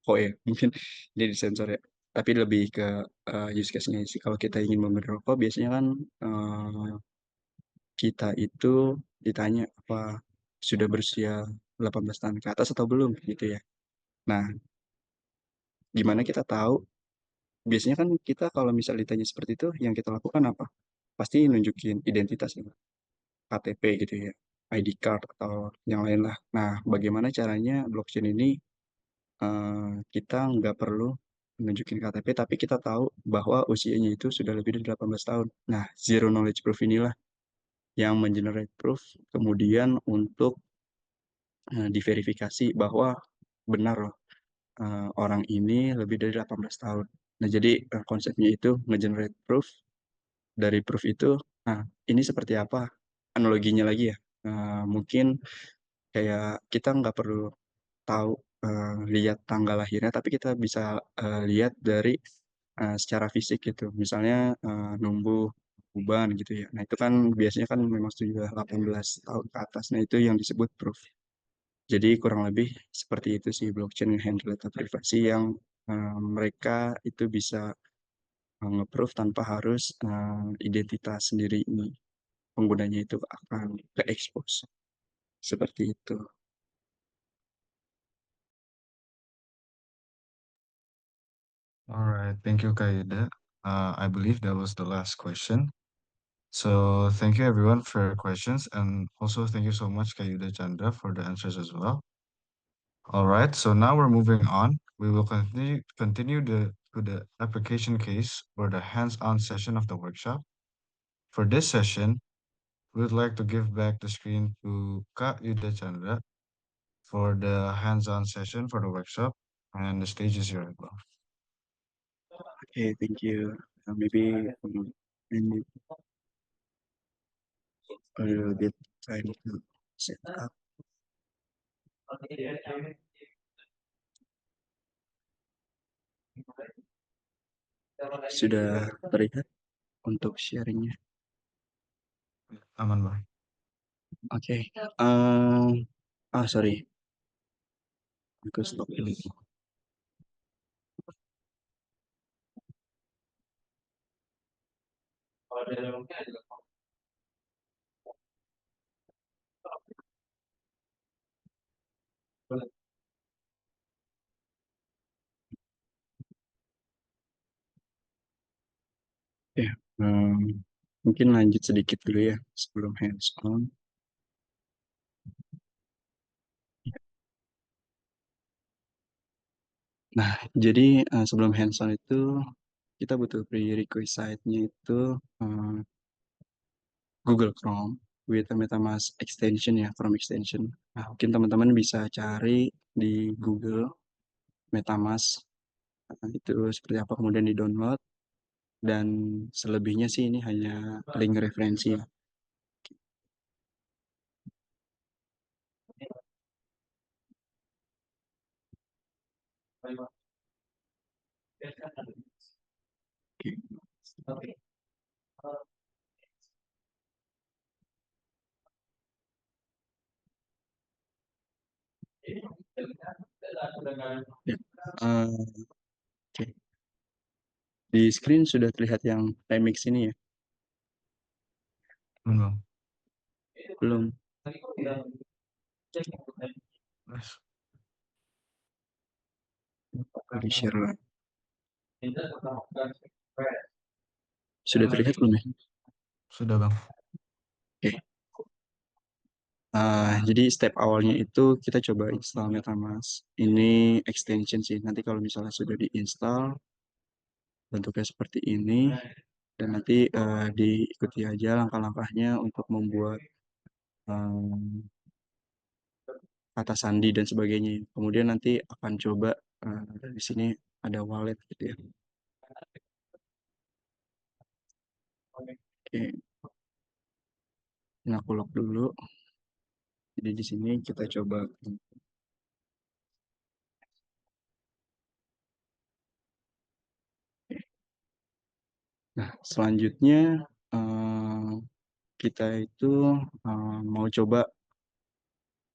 [SPEAKER 3] ya, mungkin ini disensor ya. Tapi lebih ke use case-nya sih. Kalau kita ingin membeli rokok, biasanya kan kita itu ditanya apa sudah berusia 18 tahun ke atas atau belum gitu ya. Nah, gimana kita tahu? Biasanya kan kita kalau misal ditanya seperti itu, yang kita lakukan apa? Pasti nunjukin identitas ya, KTP gitu ya, ID card atau yang lain lah. Nah, bagaimana caranya blockchain ini kita nggak perlu nunjukin KTP, tapi kita tahu bahwa usianya itu sudah lebih dari 18 tahun. Nah, zero knowledge proof inilah yang mengenerate proof kemudian untuk diverifikasi bahwa benar loh orang ini lebih dari 18 tahun. Nah, jadi konsepnya itu nge-generate proof. Dari proof itu, nah ini seperti apa? Analoginya lagi ya. Mungkin kayak kita nggak perlu tahu lihat tanggal lahirnya, tapi kita bisa lihat dari secara fisik gitu. Misalnya numbuh uban gitu ya. Nah, itu kan biasanya kan memang sudah 18 tahun ke atas. Nah, itu yang disebut proof. Jadi kurang lebih seperti itu sih blockchain handle data privasi yang mereka itu bisa nge-proof tanpa harus identitas sendiri ini penggunanya itu akan ke expose seperti itu.
[SPEAKER 1] All right, thank you, Kayuda. I believe that was the last question. So thank you everyone for your questions, and also thank you so much, Kayuda Chandra, for the answers as well. All right, so now we're moving on. We will continue to the application case or the hands-on session of the workshop. For this session, we would like to give back the screen to Kak Yuda Chandra for the hands-on session for the workshop, and the stage is yours.
[SPEAKER 3] Okay, thank you. Maybe I need a little bit time to set up. Sudah terlihat untuk sharingnya.
[SPEAKER 1] Aman, Bang.
[SPEAKER 3] Oke. Sorry. Aku stop dulu. Mungkin lanjut sedikit dulu ya sebelum hands on. Nah, jadi sebelum hands on itu kita butuh prerequisite-nya itu Google Chrome with a MetaMask extension ya, Chrome extension. Nah, mungkin teman-teman bisa cari di Google MetaMask itu seperti apa, kemudian di-download, dan selebihnya sih ini hanya link referensi ya. Oke. Ya, oke. Di screen sudah terlihat yang remix ini ya?
[SPEAKER 1] Belum.
[SPEAKER 3] Belum.
[SPEAKER 1] Yes.
[SPEAKER 3] Di share lah. Sudah terlihat belum ya?
[SPEAKER 1] Sudah, Bang.
[SPEAKER 3] Oke. Jadi step awalnya itu kita coba install MetaMask. Ini extension sih. Nanti kalau misalnya sudah diinstal, bentuknya seperti ini, dan nanti diikuti aja langkah-langkahnya untuk membuat kata sandi dan sebagainya. Kemudian nanti akan coba di sini ada wallet gitu ya. Oke, ini aku lock dulu. Jadi di sini kita coba. Nah, selanjutnya kita itu mau coba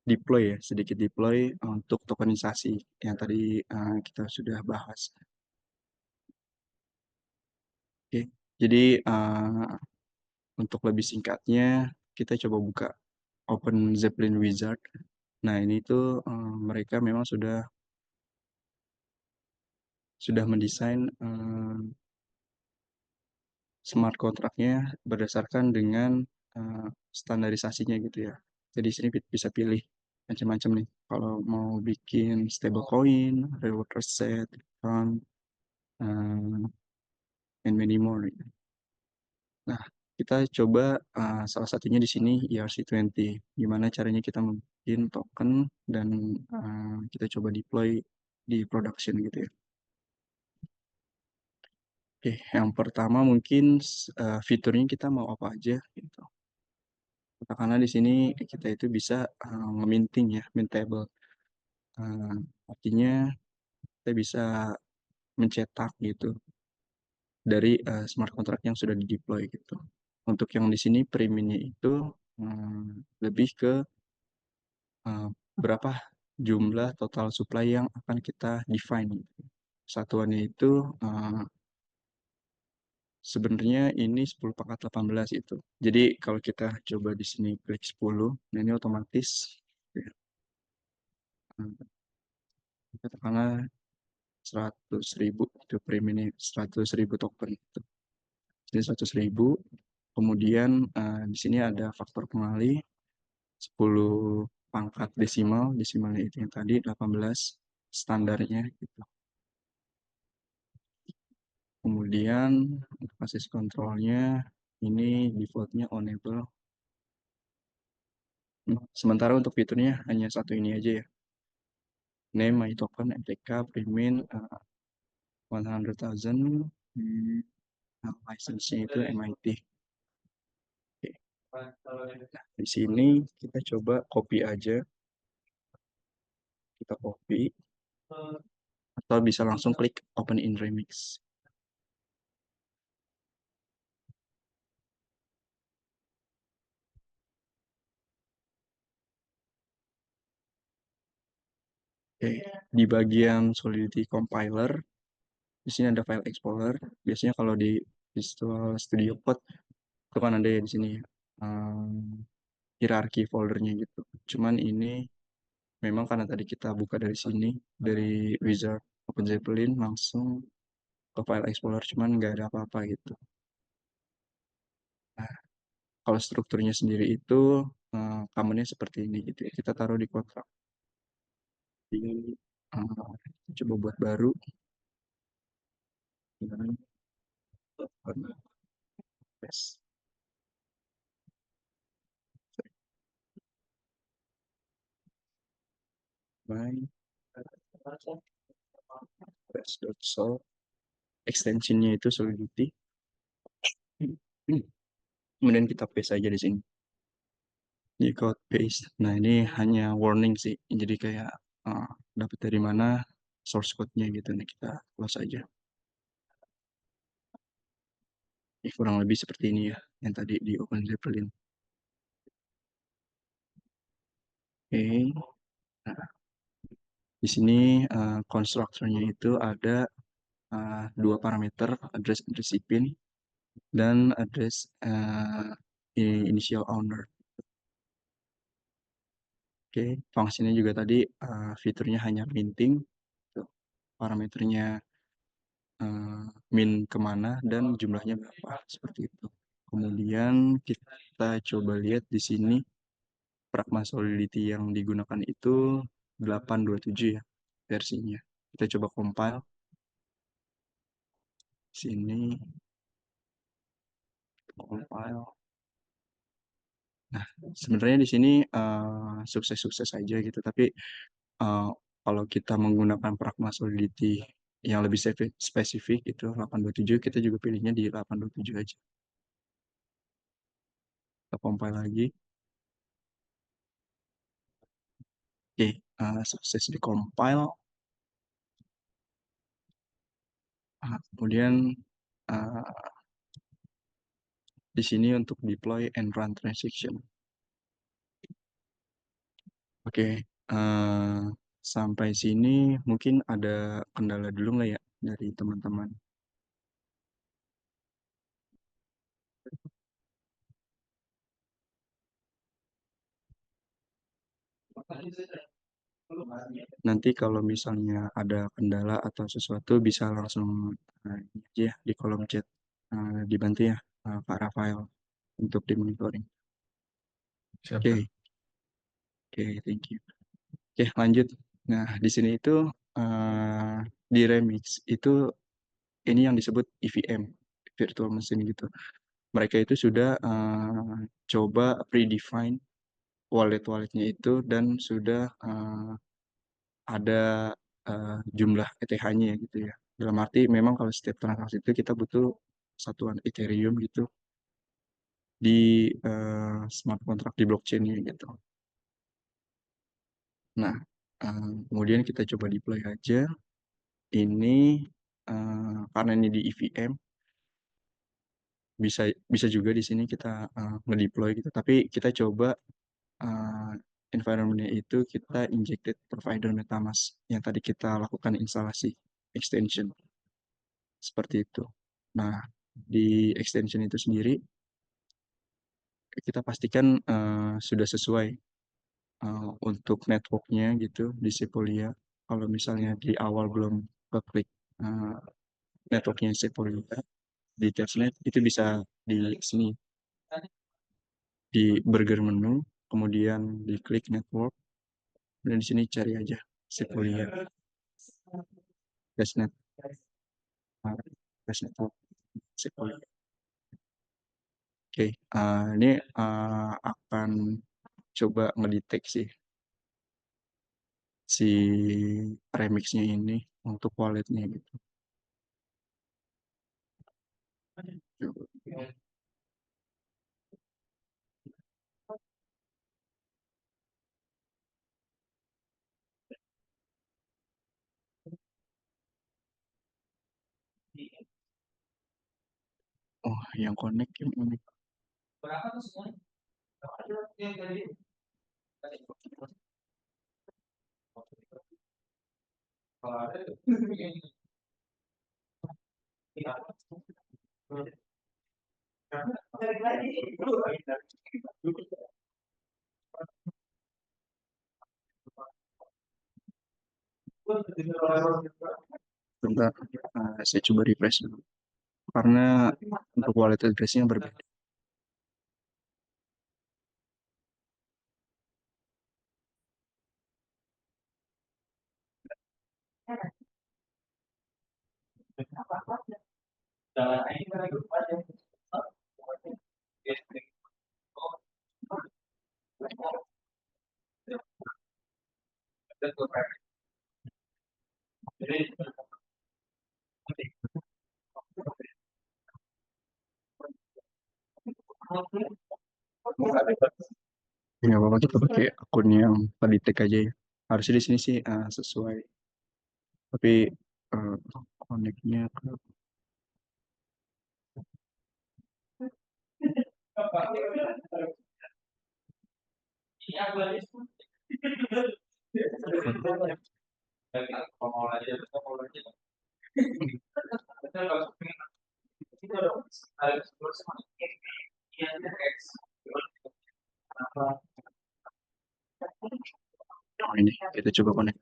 [SPEAKER 3] deploy ya, sedikit deploy untuk tokenisasi yang tadi kita sudah bahas. Oke, jadi untuk lebih singkatnya kita coba buka Open Zeppelin Wizard. Nah, ini tuh mereka memang sudah mendesain smart kontraknya berdasarkan dengan standarisasinya gitu ya. Jadi di sini bisa pilih macam-macam nih. Kalau mau bikin stablecoin, reward reset, fund, and many more. Nah, kita coba salah satunya di sini ERC20. Gimana caranya kita bikin token dan kita coba deploy di production gitu ya. Oke, yang pertama mungkin fiturnya kita mau apa aja gitu. Karena di sini kita itu bisa nge-minting ya, mintable. Artinya kita bisa mencetak gitu dari smart contract yang sudah di-deploy gitu. Untuk yang di sini premiumnya itu lebih ke berapa jumlah total supply yang akan kita define gitu. Satuannya itu sebenarnya ini 10 pangkat 18 itu. Jadi kalau kita coba di sini klik 10, nah ini otomatis ya, katakanlah 100.000 itu premiumnya 100.000 token itu. Jadi 100.000. Kemudian di sini ada faktor pengali 10 pangkat desimal, desimalnya itu yang tadi 18 standarnya gitu. Kemudian basis kontrolnya ini defaultnya enable. Sementara untuk fiturnya hanya satu ini aja ya. Name my token MTK premium 100,000. License-nya itu MIT. Oke. Nah, di sini kita coba copy aja. Kita copy atau bisa langsung klik open in remix. Oke, di bagian Solidity Compiler, di sini ada file explorer. Biasanya kalau di Visual Studio Code itu kan ada ya di sini hierarki foldernya gitu. Cuman ini memang karena tadi kita buka dari sini, dari Wizard Open, OpenZeppelin langsung ke file explorer, cuman nggak ada apa-apa gitu. Kalau strukturnya sendiri itu commonnya seperti ini gitu ya. Kita taruh di kotak. Jadi coba buat baru. Dan paste. By paste.solve. Extensionnya itu Solidity. Kemudian kita paste aja di sini. Di code paste. Nah, ini hanya warning sih. Jadi kayak dapat dari mana source code-nya gitu. Nah, kita close aja. Ini kurang lebih seperti ini ya, yang tadi di Open Zeppelin. Oke. Nah, di sini constructor-nya itu ada dua parameter, address recipient dan address initial owner. Oke, fungsinya juga tadi fiturnya hanya minting, tuh, parameternya min kemana dan jumlahnya berapa, seperti itu. Kemudian kita coba lihat di sini Pragma Solidity yang digunakan itu 827 ya versinya. Kita coba compile sini, compile. Nah, sebenarnya di sini sukses-sukses aja gitu, tapi kalau kita menggunakan Pragma Solidity yang lebih spesifik itu 827, kita juga pilihnya di 827 aja. Kita compile lagi. Oke, sukses di compile. Kemudian di sini untuk deploy and run transaction. Oke, sampai sini mungkin ada kendala dulu nggak ya dari teman-teman? Nanti kalau misalnya ada kendala atau sesuatu bisa langsung aja ya di kolom chat. Dibantu ya Pak Rafael untuk di monitoring.
[SPEAKER 1] Siap,
[SPEAKER 3] Oke,
[SPEAKER 1] Kak.
[SPEAKER 3] oke, thank you. Oke, lanjut. Nah, di sini itu di Remix itu ini yang disebut EVM, virtual machine gitu. Mereka itu sudah coba predefine wallet-walletnya itu dan sudah ada jumlah ETH-nya gitu ya. Dalam arti memang kalau setiap transaksi itu kita butuh satuan Ethereum gitu di smart contract di blockchain-nya gitu. Nah, kemudian kita coba deploy aja. Ini karena ini di EVM bisa bisa juga di sini kita ngedeploy gitu. Tapi kita coba environment-nya itu kita injected provider MetaMask yang tadi kita lakukan instalasi extension seperti itu. Nah, di extension itu sendiri kita pastikan sudah sesuai untuk networknya gitu di Sepolia. Kalau misalnya di awal belum klik networknya Sepolia di testnet itu bisa di sini di burger menu, kemudian di klik network, dan di sini cari aja Sepolia testnet, testnet Sepolia. Oke, ini akan coba ngedeteksi si remixnya ini untuk walletnya gitu. Oh, yang connect yang ini. Bentar, saya coba refresh dulu. Karena untuk wallet address-nya berbeda. Nggak apa-apa, kita pakai akun yang tadi tag aja ya. Harusnya di sini sih sesuai. Tapi connect-nya ke ini kita coba connect.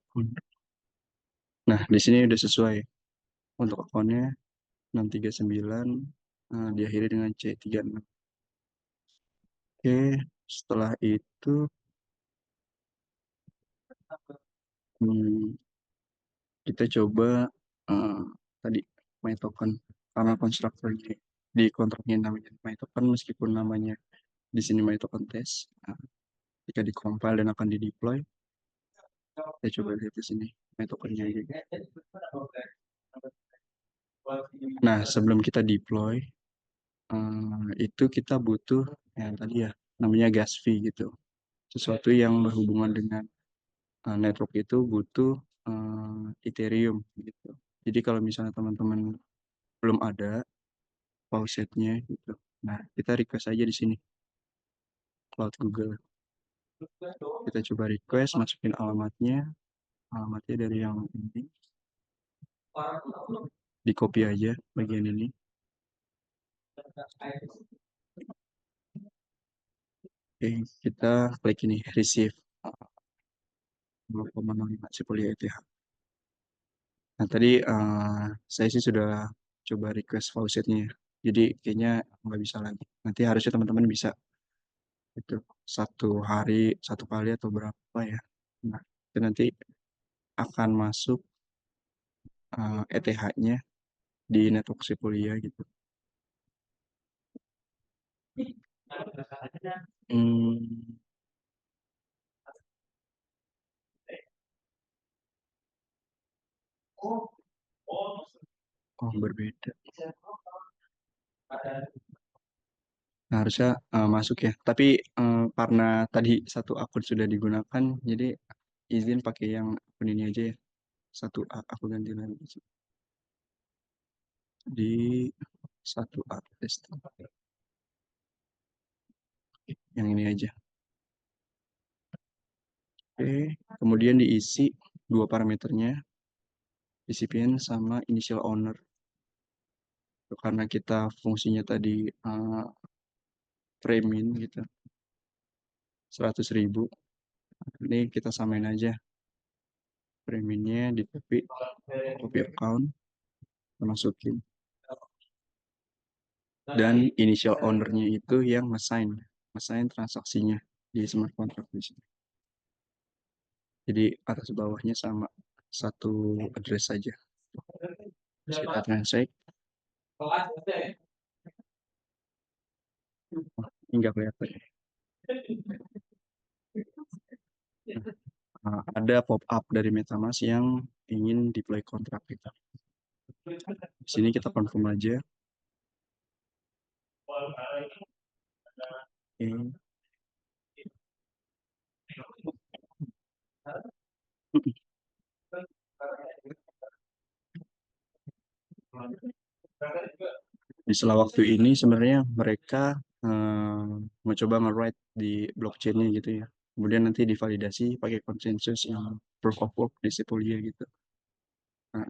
[SPEAKER 3] Nah, di sini udah sesuai untuk akunnya 639 diakhiri dengan C36. Oke, setelah itu kita coba tadi my token, karena konstruktor di kontraknya namanya my token, meskipun namanya di sini my token test. Jika di compile dan akan di deploy, kita coba lihat di sini my tokennya ini. Nah, sebelum kita deploy itu kita butuh yang tadi ya namanya gas fee gitu, sesuatu yang berhubungan dengan network itu butuh Ethereum gitu. Jadi kalau misalnya teman-teman belum ada faucetnya gitu, nah kita request aja di sini Cloud Google. Kita coba request, masukin alamatnya dari yang ini, di copy aja bagian ini. Oke, kita klik ini receive 0,05 Sepolia ETH. Nah, tadi saya sih sudah coba request faucetnya, jadi kayaknya nggak bisa lagi. Nanti harusnya teman-teman bisa itu satu hari satu kali atau berapa ya. Nah, itu nanti akan masuk ETH-nya di network Sepolia gitu. Oh, berbeda. Nah, harusnya masuk ya. Tapi karena tadi satu akun sudah digunakan, jadi izin pakai yang akun ini aja ya. Satu A aku ganti lagi. Di satu A test. Yang ini aja. Oke, kemudian diisi dua parameternya, recipient sama initial owner. Karena kita fungsinya tadi framing gitu, 100.000. Ini kita samain aja framingnya, di copy account, kita masukin. Dan initial owner-nya itu yang ngesign transaksinya di smart contract di sini. Jadi atas bawahnya sama, satu address saja. Terus kita transact. Enggak kelihatan. Ada pop-up dari MetaMask yang ingin deploy kontrak kita. Di sini kita confirm aja. Okay. Di sela waktu ini sebenarnya mereka mencoba nge-write di blockchain-nya gitu ya. Kemudian nanti divalidasi pakai konsensus yang proof of work di Sepolia gitu. Nah,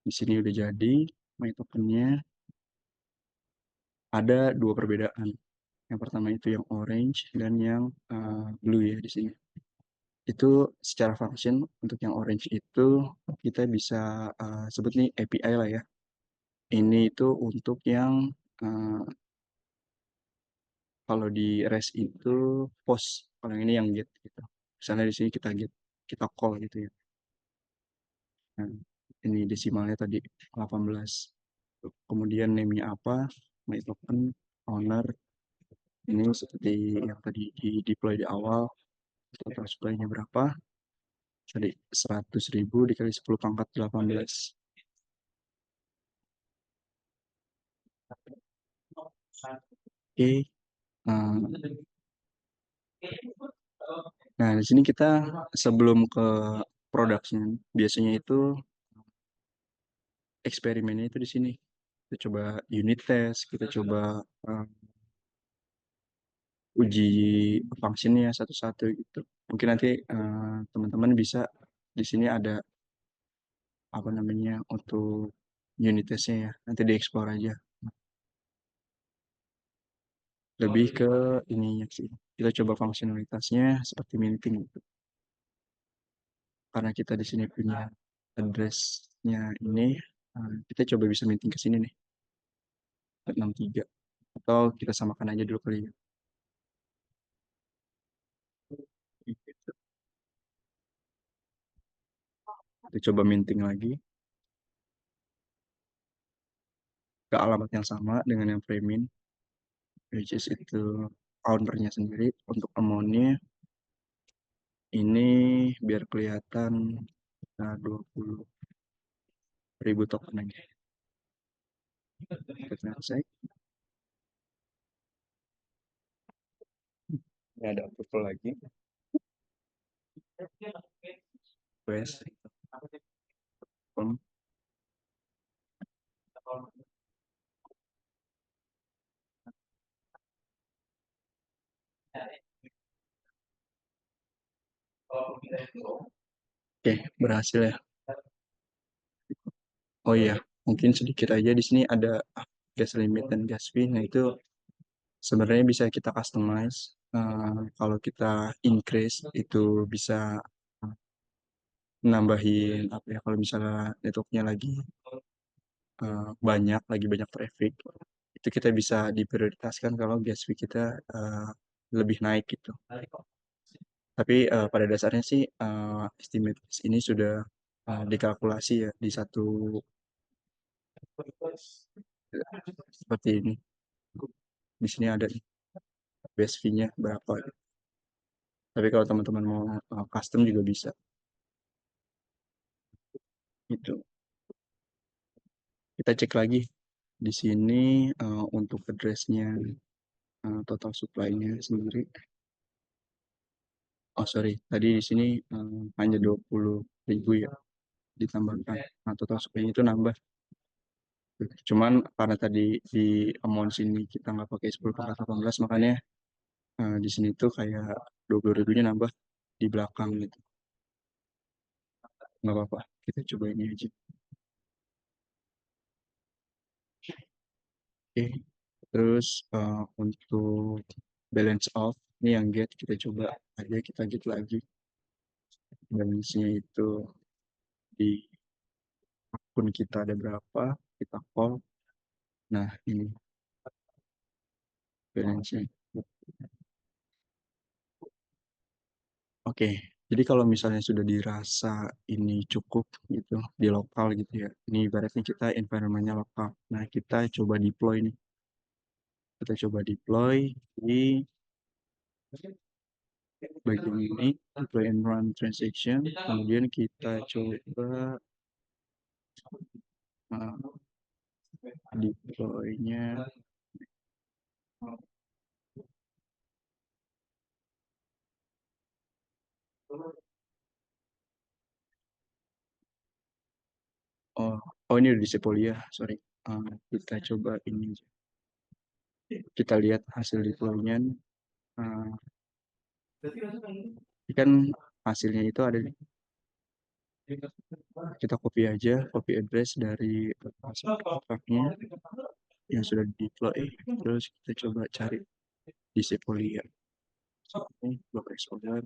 [SPEAKER 3] di sini udah jadi my token-nya. Ada dua perbedaan. Yang pertama itu yang orange dan yang blue ya di sini. Itu secara function untuk yang orange itu kita bisa sebut nih API lah ya. Ini itu untuk yang kalau di REST itu post, kalau yang ini yang get gitu. Misalnya di sini kita get, kita call gitu ya. Nah, ini desimalnya tadi 18. Kemudian name-nya apa, my token, owner, ini seperti yang tadi di deploy di awal, total supply-nya berapa, tadi 100.000 dikali 10 pangkat 18. Oke, nah di sini kita sebelum ke production, biasanya itu eksperimennya itu di sini. Kita coba unit test, kita coba uji functionnya satu-satu gitu. Mungkin nanti teman-teman bisa di sini ada apa namanya untuk unit testnya ya, nanti dieksplor aja. Lebih ke ininya sih, kita coba fungsionalitasnya seperti minting gitu. Karena kita di sini punya address-nya ini, kita coba bisa minting ke sini nih, 63. Atau kita samakan aja dulu kali ya. Gitu. Kita coba minting lagi ke alamat yang sama dengan yang premin, which is itu ownernya sendiri. Untuk amount-nya ini biar kelihatan 20.000 token aja. Kita transact. Ini ada approval lagi. Request. Confirm. Oke, berhasil ya. Oh iya, mungkin sedikit aja di sini ada gas limit dan gas fee. Nah itu sebenarnya bisa kita customize. Kalau kita increase itu bisa nambahin apa ya, kalau misalnya networknya lagi banyak traffic, itu kita bisa diprioritaskan kalau gas fee kita lebih naik gitu. Tapi pada dasarnya sih estimate ini sudah dikalkulasi ya di satu seperti ini. Di sini ada base fee-nya berapa. Tapi kalau teman-teman mau custom juga bisa. Itu. Kita cek lagi di sini untuk address-nya total supply-nya sendiri. Oh sorry, tadi di sini hanya 20.000 ya ditambahkan. Nah, total supply-nya itu nambah. Cuman karena tadi di amount sini kita nggak pakai 10 pangkat 18, makanya di sini tuh kayak 20.000-nya nambah di belakang gitu. Nggak apa-apa, kita coba ini aja. Oke, terus untuk balance off, ini yang get, kita coba aja, kita get lagi. Balance-nya itu di akun kita ada berapa, kita call. Nah, ini balance-nya. Oke, jadi kalau misalnya sudah dirasa ini cukup gitu di lokal gitu ya, ini ibaratnya kita environment-nya lokal. Nah, kita coba deploy nih. Kita coba deploy di bagian ini, deploy and run transaction. Kemudian kita coba deploy-nya. Oh ini udah di Sepolia, sorry. Kita coba ini. Kita lihat hasil deploy-nya. Ini kan hasilnya itu ada di. Kita copy aja, copy address dari kontraknya yang sudah di deploy. Terus kita coba cari di Sepolia. Ini blok exposure.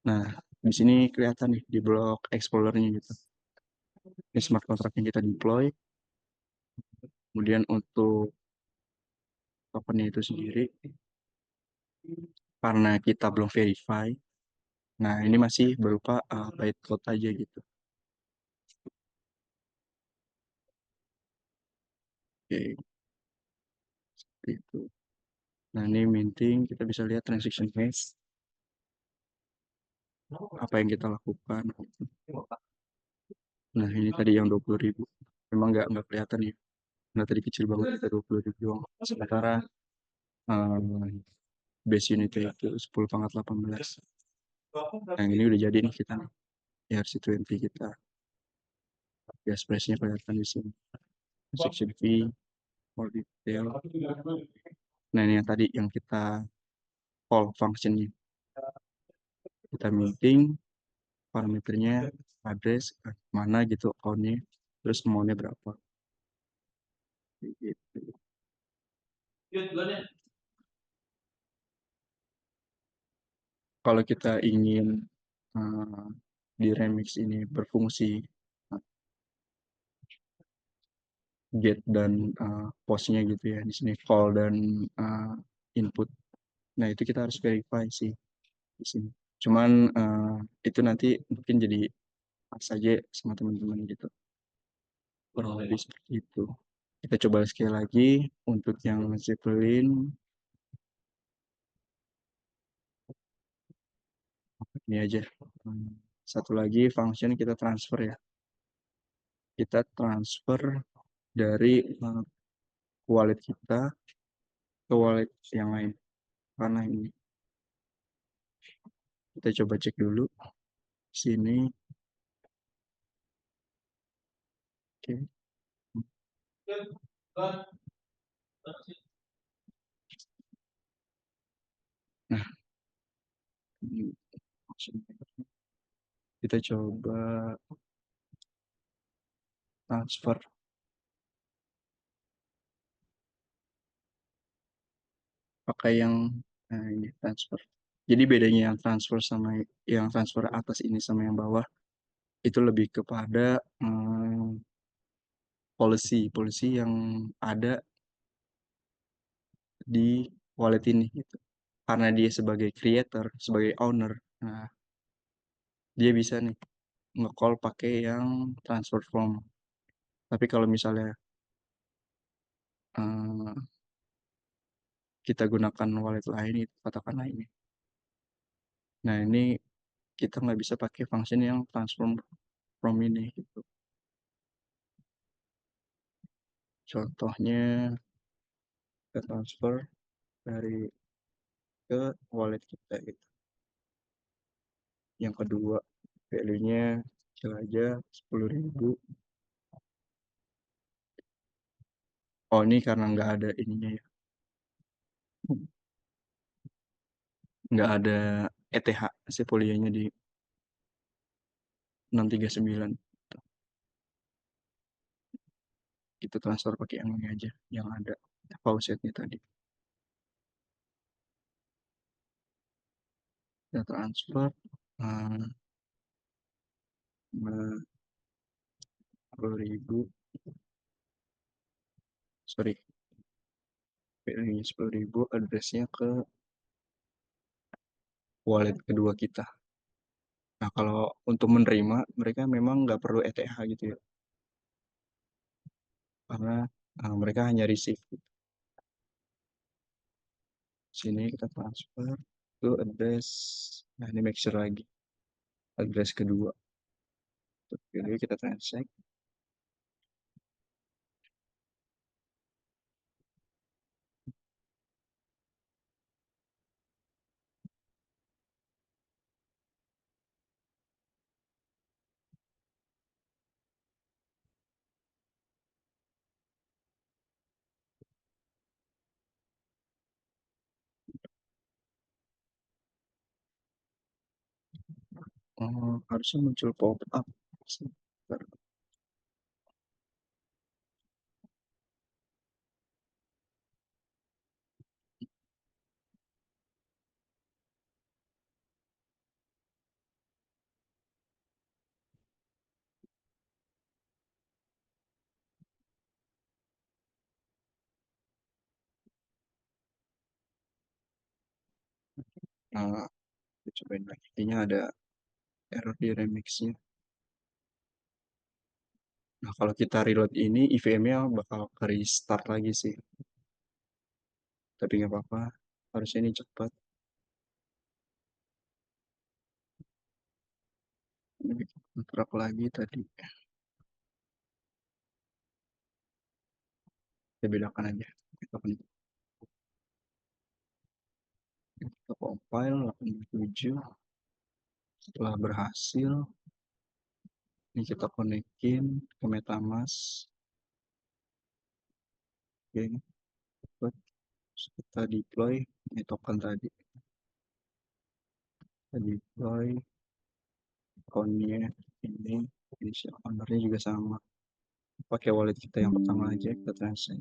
[SPEAKER 3] Nah, di sini kelihatan nih di blok Explorer-nya gitu. Ini smart contract yang kita deploy. Kemudian untuk tokennya itu sendiri, karena kita belum verify, Nah, ini masih berupa bytecode aja gitu. Oke, seperti itu. Nah, ini minting, kita bisa lihat transaction hash, apa yang kita lakukan. Nah, ini tadi yang 20.000. Memang nggak kelihatan ya. Nah, tadi kecil banget, kita 20.000 doang. Sementara base unitnya itu 10 pangkat 18. Yang ini udah jadi nih kita nih. ERC20 kita. Gas price-nya kelihatan di sini. Transaction fee, more detail. Nah, ini yang tadi yang kita call function-nya. Kita minting, parameternya, address, mana gitu account-nya, terus amount-nya berapa. Gitu. Kalau kita ingin di remix ini berfungsi get dan postnya gitu ya, di sini call dan input. Nah, itu kita harus verify sih di sini. Cuman itu nanti mungkin jadi pas aja sama teman-teman gitu. Kurang lebih seperti itu. Kita coba sekali lagi untuk yang Zeppelin. Ini aja. Satu lagi function kita transfer ya. Kita transfer dari wallet kita ke wallet yang lain. Karena ini kita coba cek dulu sini. Oke. Nah, ini function. Kita coba transfer pakai yang ini transfer. Jadi bedanya yang transfer sama yang transfer atas ini sama yang bawah itu lebih kepada policy yang ada di wallet ini gitu. Karena dia sebagai creator, sebagai owner, nah dia bisa nih nge-call pakai yang transfer from. Tapi kalau misalnya kita gunakan wallet lain itu katakanlah ini. Nah, ini kita nggak bisa pakai function yang transform from ini gitu. Contohnya kita transfer dari ke wallet kita gitu. Yang kedua value-nya kecil aja 10.000. Oh, ini karena nggak ada ininya ya. Nggak ada ETH Sepolia-nya di 639. Kita transfer pakai yang ini aja yang ada faucetnya tadi. Kita transfer 10.000, sorry, ini 10.000 addressnya ke wallet kedua kita. Nah, kalau untuk menerima mereka memang nggak perlu ETH gitu ya, karena mereka hanya receive gitu. Sini kita transfer ke address, nah ini make sure lagi address kedua. Jadi kita transact. Harusnya muncul pop up. Nah, Kita cobain lagi. Kayaknya ada error di remixnya. Nah, kalau kita reload ini, EVM-nya bakal ke restart lagi sih. Tapi nggak apa-apa. Harusnya ini cepat. Ini bikin kontrak lagi tadi. Kita bedakan aja. Kita compile 87. Setelah berhasil, ini kita konekin ke MetaMask. Oke, terus kita deploy ini token tadi. Kita deploy akunnya ini, initial ownernya juga sama. Pakai wallet kita yang pertama aja, kita transact.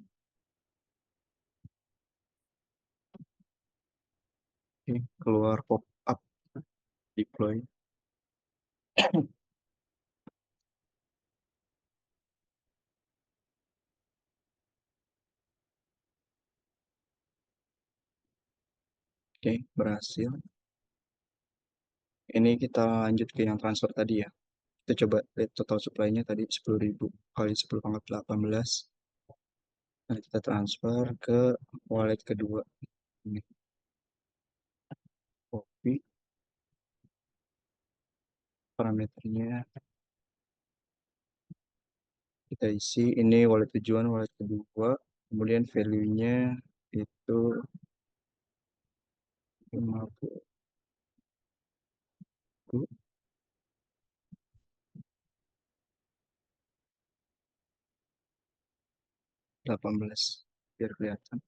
[SPEAKER 3] Oke, keluar pop up deploy. Oke, berhasil. Ini kita lanjut ke yang transfer tadi ya. Kita coba lihat total supply-nya tadi 10.000 kali 10 pangkat 18. Nah, kita transfer ke wallet kedua. Ini copy parameternya, kita isi ini wallet tujuan, wallet kedua, kemudian value-nya itu 50 18 biar kelihatan.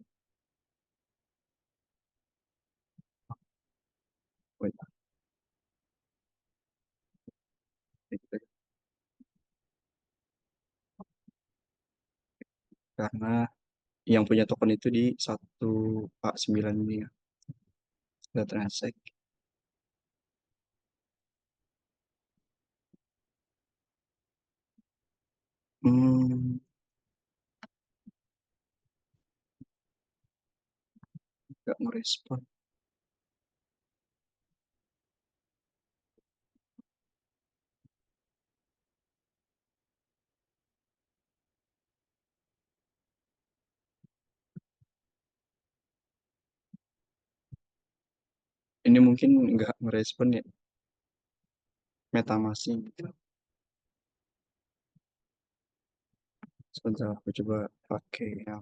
[SPEAKER 3] Wait, karena yang punya token itu di 1A9 ini ya. Kita transact. Hmm, nggak merespon. Ini mungkin nggak merespon ya, MetaMask gitu. Sebentar aku coba pakai yang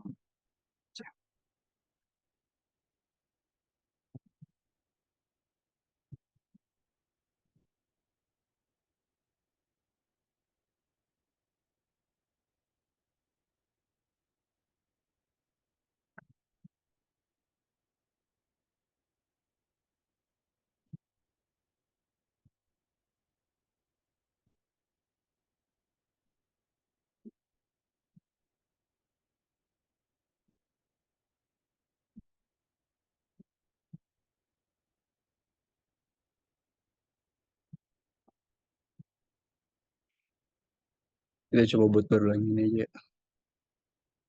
[SPEAKER 3] kita coba buat baru lagi ini aja.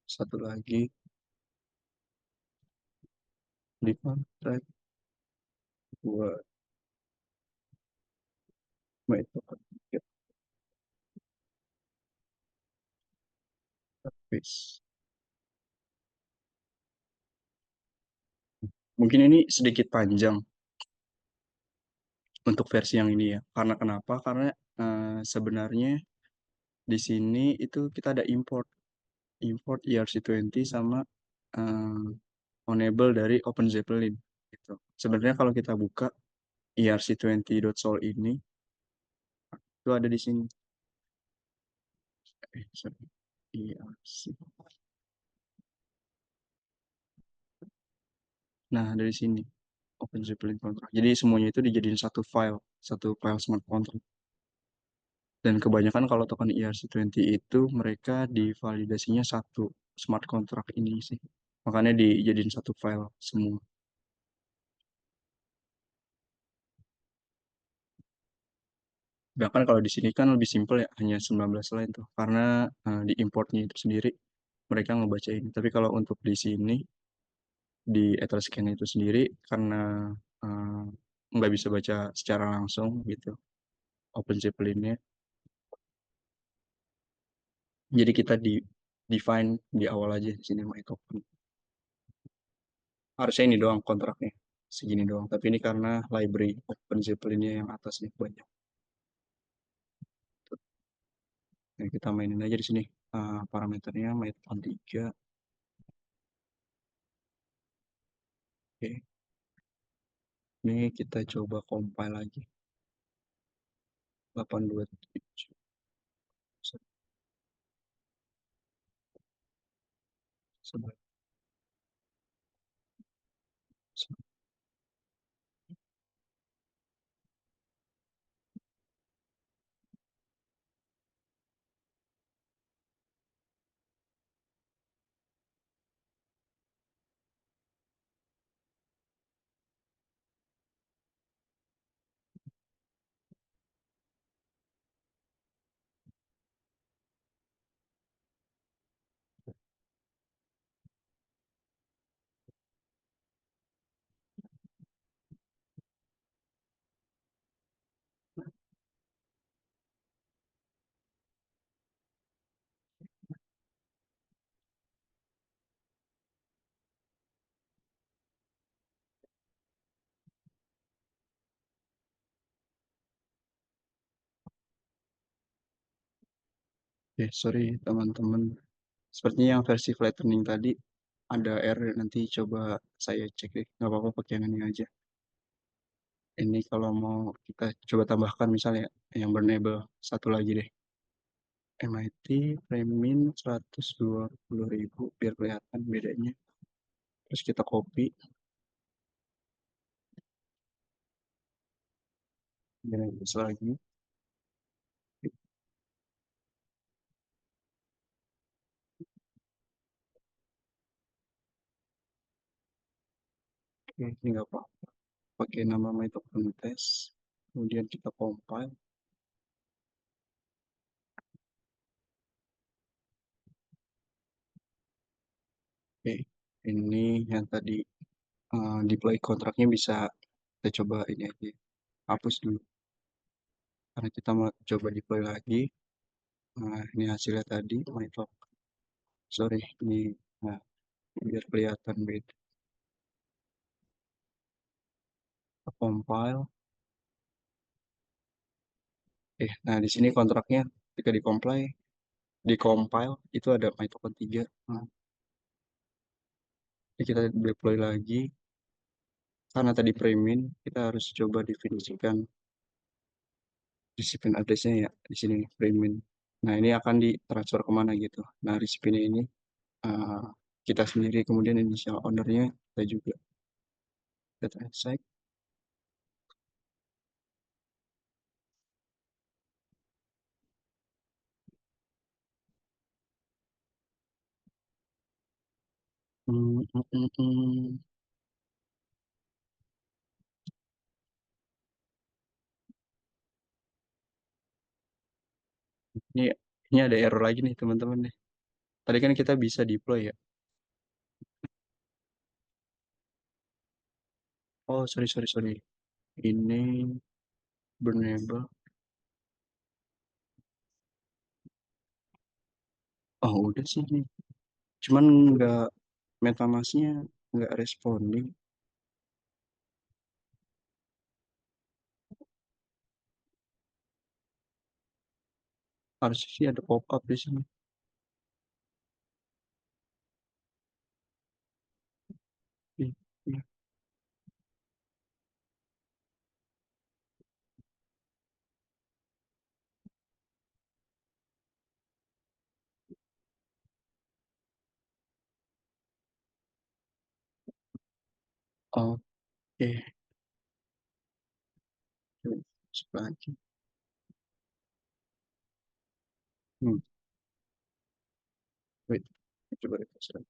[SPEAKER 3] Satu lagi di kontrak buat itu service. Mungkin ini sedikit panjang untuk versi yang ini ya. Karena kenapa? Karena sebenarnya di sini itu kita ada import ERC20 sama enable dari OpenZeppelin gitu. Sebenarnya kalau kita buka ERC20.sol ini itu ada di sini. Sorry. ERC. Nah, dari sini OpenZeppelin contract. Jadi semuanya itu dijadiin satu file smart contract. Dan kebanyakan kalau token ERC20 itu mereka divalidasinya satu smart contract ini sih. Makanya dijadiin satu file semua. Bahkan kalau di sini kan lebih simpel ya, hanya 19 line tuh. Karena di importnya itu sendiri mereka ngebaca ini. Tapi kalau untuk di sini di Etherscan itu sendiri karena uh, nggak bisa baca secara langsung gitu Open Zeppelin-nya. Jadi kita define di awal aja di sini my token. Harusnya ini doang kontraknya segini doang. Tapi ini karena library Open Zeppelin-nya yang atas nih banyak. Nah, kita mainin aja di sini parameternya my token 3. Oke. Ini kita coba compile lagi. 827. Sebaik. Oke, sorry teman-teman. Sepertinya yang versi flattening tadi ada error, nanti coba saya cek deh. Nggak apa-apa pakai yang ini aja. Ini kalau mau kita coba tambahkan misalnya yang burnable satu lagi deh. MIT Premin 120.000 biar kelihatan bedanya. Terus kita copy. Dan lagi. Oke, ini nggak apa-apa. Pakai nama my token test. Kemudian kita compile. Oke, ini yang tadi deploy kontraknya bisa kita coba ini aja. Hapus dulu. Karena kita mau coba deploy lagi. Nah, ini hasilnya tadi, my token. Sorry, ini nah, biar kelihatan beda. Kita compile. Nah di sini kontraknya ketika di compile itu ada my token 3. Nah, ini kita deploy lagi. Karena tadi premin, kita harus coba definisikan disiplin address-nya ya di sini premin. Nah ini akan ditransfer kemana gitu. Nah resipinnya ini uh, kita sendiri, kemudian initial owner-nya kita juga. Data insight. Hmm, hmm, hmm, hmm. Ini ini ada error lagi nih teman-teman nih. Tadi kan kita bisa deploy ya. Oh sorry sorry sorry. Ini burnable. Oh udah sih nih. Cuman nggak MetaMask-nya nggak responding. Harusnya sih ada pop-up di sini. Iya, iya. Oke. Coba lagi. Hmm, wait. Coba refresh lagi.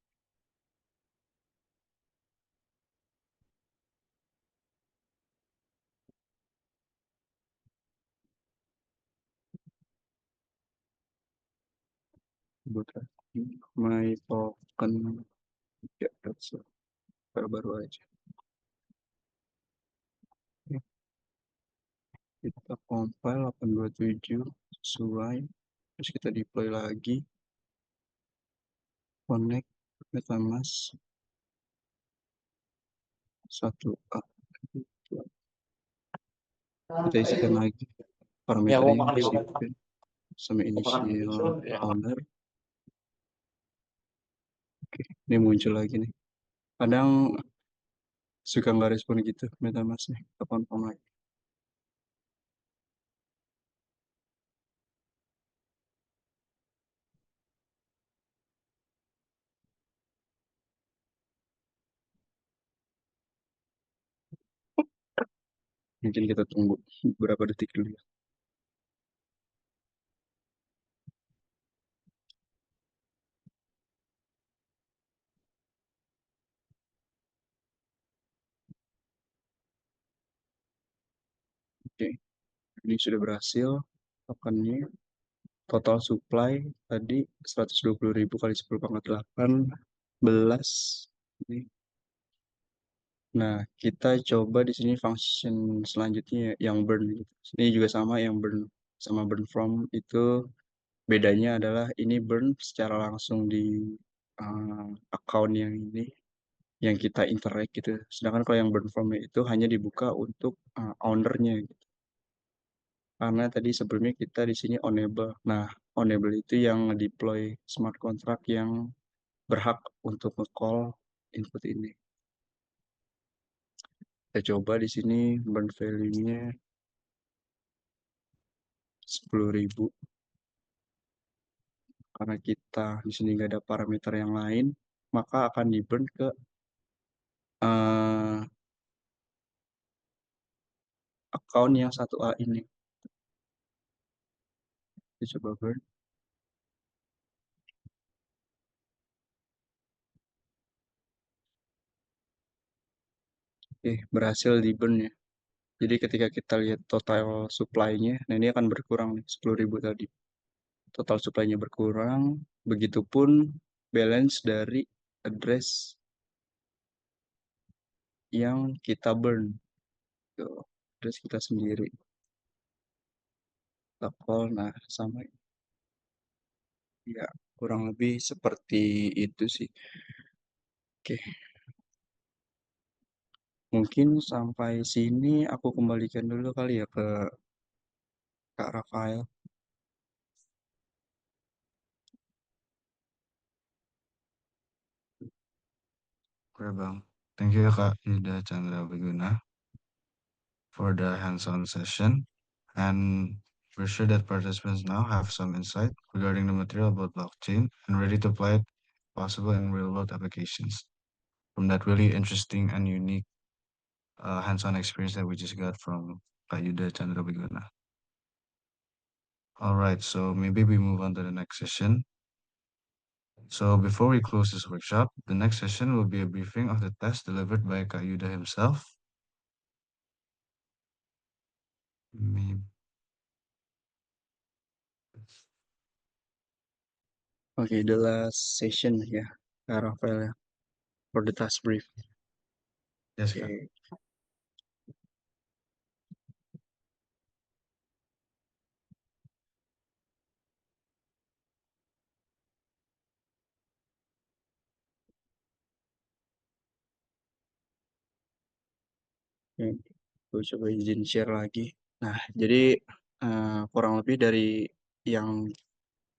[SPEAKER 3] Buat lagi. My token. Ya, baru aja. Kita compile 827 sesuai, terus kita deploy lagi, connect MetaMask 1A. Kita isikan lagi parameternya, recipient sama initial owner. Oke, ini muncul lagi nih. Kadang suka nggak respon gitu MetaMask nih, kapan lagi. Mungkin kita tunggu beberapa detik dulu ya. Oke, ini sudah berhasil tokennya. Total supply tadi 120.000 kali 10 pangkat 18. Ini. Nah, kita coba di sini function selanjutnya yang burn gitu. Ini juga sama, yang burn sama burn from itu bedanya adalah ini burn secara langsung di account yang ini yang kita interact gitu. Sedangkan kalau yang burn from itu hanya dibuka untuk ownernya gitu. Karena tadi sebelumnya kita di sini enable. Nah, enable itu yang deploy smart contract yang berhak untuk nge-call input ini. Kita coba di sini burn value-nya 10.000. Karena kita di sini nggak ada parameter yang lain, maka akan di burn ke account yang 1A ini. Kita coba burn. Oke, berhasil di burn ya. Jadi ketika kita lihat total supply-nya, nah ini akan berkurang nih, 10.000 tadi. Total supply-nya berkurang, begitupun balance dari address yang kita burn. Tuh, address kita sendiri. Kita call, nah sama. Ya, kurang lebih seperti itu sih. Oke. Mungkin sampai sini aku kembalikan dulu kali ya ke Kak Rafael.
[SPEAKER 1] Oke Bang, thank you ya Kak Yuda Chandra Wiguna for the hands-on session. And we're sure that participants now have some insight regarding the material about blockchain and ready to apply it possible in real-world applications from that really interesting and unique hands-on experience that we just got from Kak Yuda Chandra Wiguna. All right, so maybe we move on to the next session. So before we close this workshop, the next session will be a briefing of the test delivered by Kak Yuda himself. Maybe.
[SPEAKER 3] Oke, the last session ya, Kak Rafael ya, for the task brief.
[SPEAKER 1] Yes,
[SPEAKER 3] Oke.
[SPEAKER 1] Kak.
[SPEAKER 3] Gue coba izin share lagi. Nah, jadi kurang lebih dari yang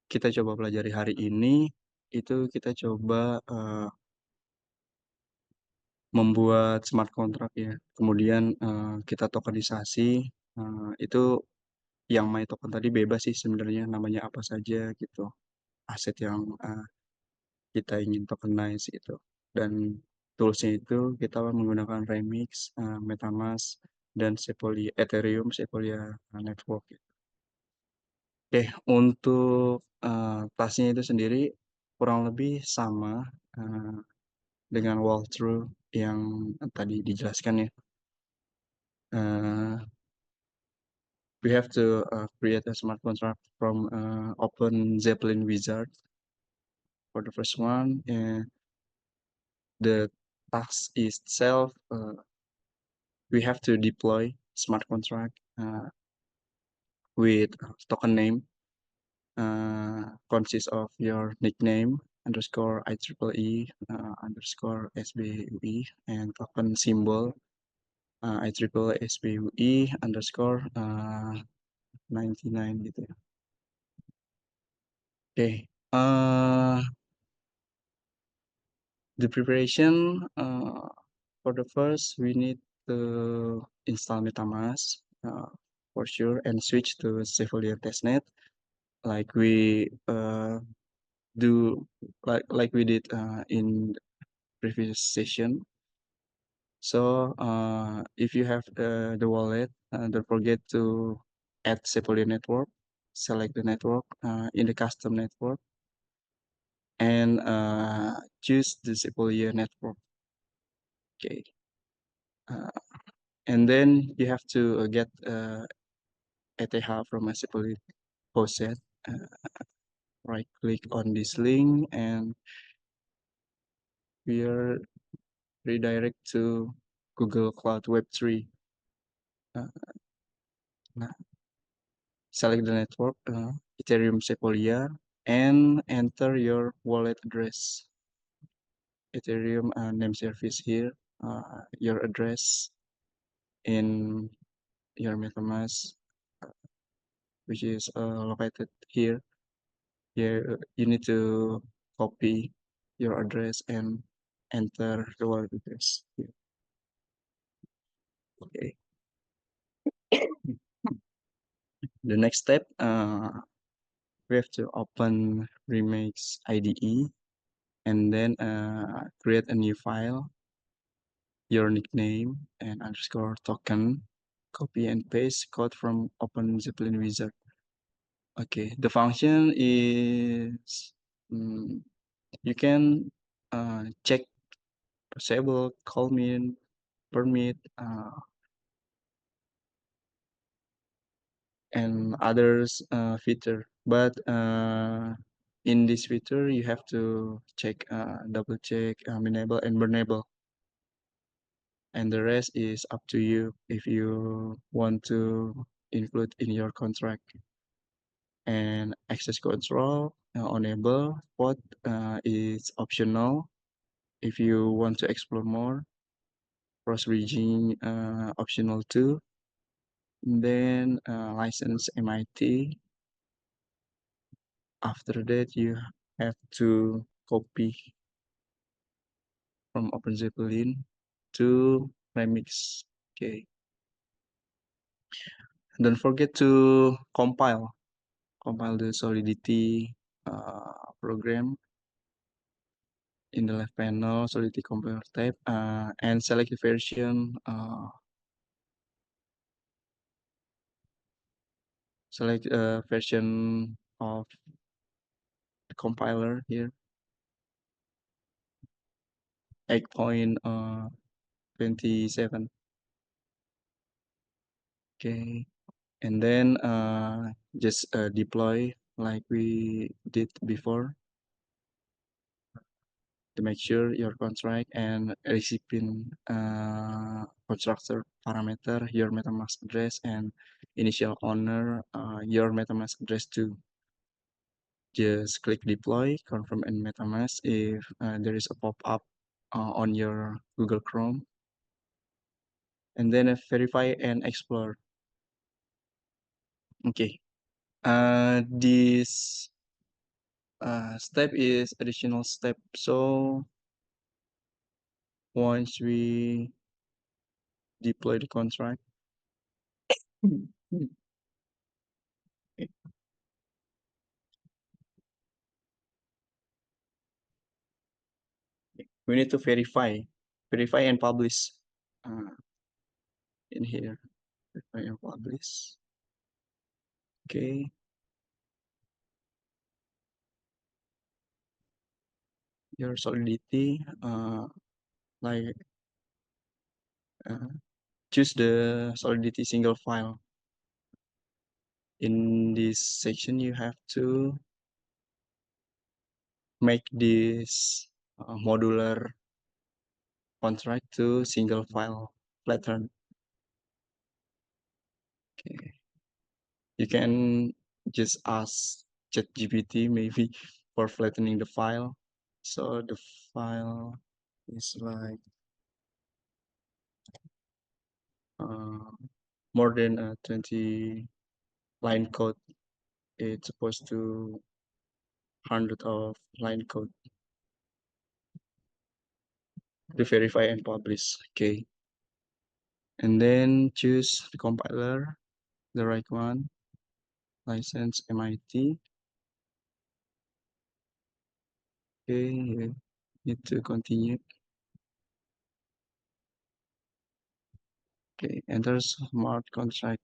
[SPEAKER 3] kita coba pelajari hari ini, itu kita coba membuat smart contract ya. Kemudian kita tokenisasi, itu yang my token tadi bebas sih sebenarnya, namanya apa saja gitu. Aset yang kita ingin tokenize gitu. Dan toolsnya itu kita menggunakan Remix, MetaMask, dan Sepolia, Ethereum, Sepolia Network. Oke, untuk tasnya itu sendiri kurang lebih sama dengan walkthrough yang tadi dijelaskan ya. We have to create a smart contract from Open Zeppelin Wizard for the first one. And the task itself, we have to deploy smart contract with token name consists of your nickname underscore IEEE underscore SBUE and token symbol IEEE SBUE underscore 99 gitu ya. Oke, the preparation for the first we need to install MetaMask for sure and switch to Cephalion testnet like we do like we did in previous session. So if you have the wallet, don't forget to add Cephalion network, select the network in the custom network, and choose the Cephalion network. Okay, and then you have to get ETH from a Cephalion hostset. Right click on this link and we are redirect to Google Cloud Web3. Nah, select the network, Ethereum Sepolia, and enter your wallet address. Ethereum name service here, your address in your MetaMask, which is located here. Yeah, you need to copy your address and enter the wallet address here. Okay. The next step, we have to open Remix IDE and then create a new file, your nickname and underscore token, copy and paste code from Open Zeppelin Wizard. Okay, the function is you can check possible, call me, permit, and others feature. But in this feature, you have to check, double check, enable and burnable. And the rest is up to you if you want to include in your contract. And access control enable what is optional if you want to explore more. Cross bridging optional too. And then license MIT. After that, you have to copy from Open Zeppelin to Remix. Okay. Don't forget to compile the Solidity program in the left panel, Solidity Compiler tab, and select the version. Select a version of the compiler here, 8.27. Okay, and then just deploy like we did before to make sure your contract and recipient constructor parameter, your MetaMask address, and initial owner, your MetaMask address too. Just click deploy, confirm in MetaMask if there is a pop-up on your Google Chrome. And then verify and explore. Okay, this step is additional step. So once we deploy the contract, we need to verify and publish in here. Verify and publish. Okay. Your Solidity, like choose the Solidity single file. In this section, you have to make this modular contract to single file pattern. Okay. You can just ask ChatGPT maybe for flattening the file. So the file is like uh, more than 20 line code. It's supposed to hundred of line code to verify and publish. Okay, and then choose the compiler, the right one, license MIT. Okay, you need to continue. Okay, enter smart contract.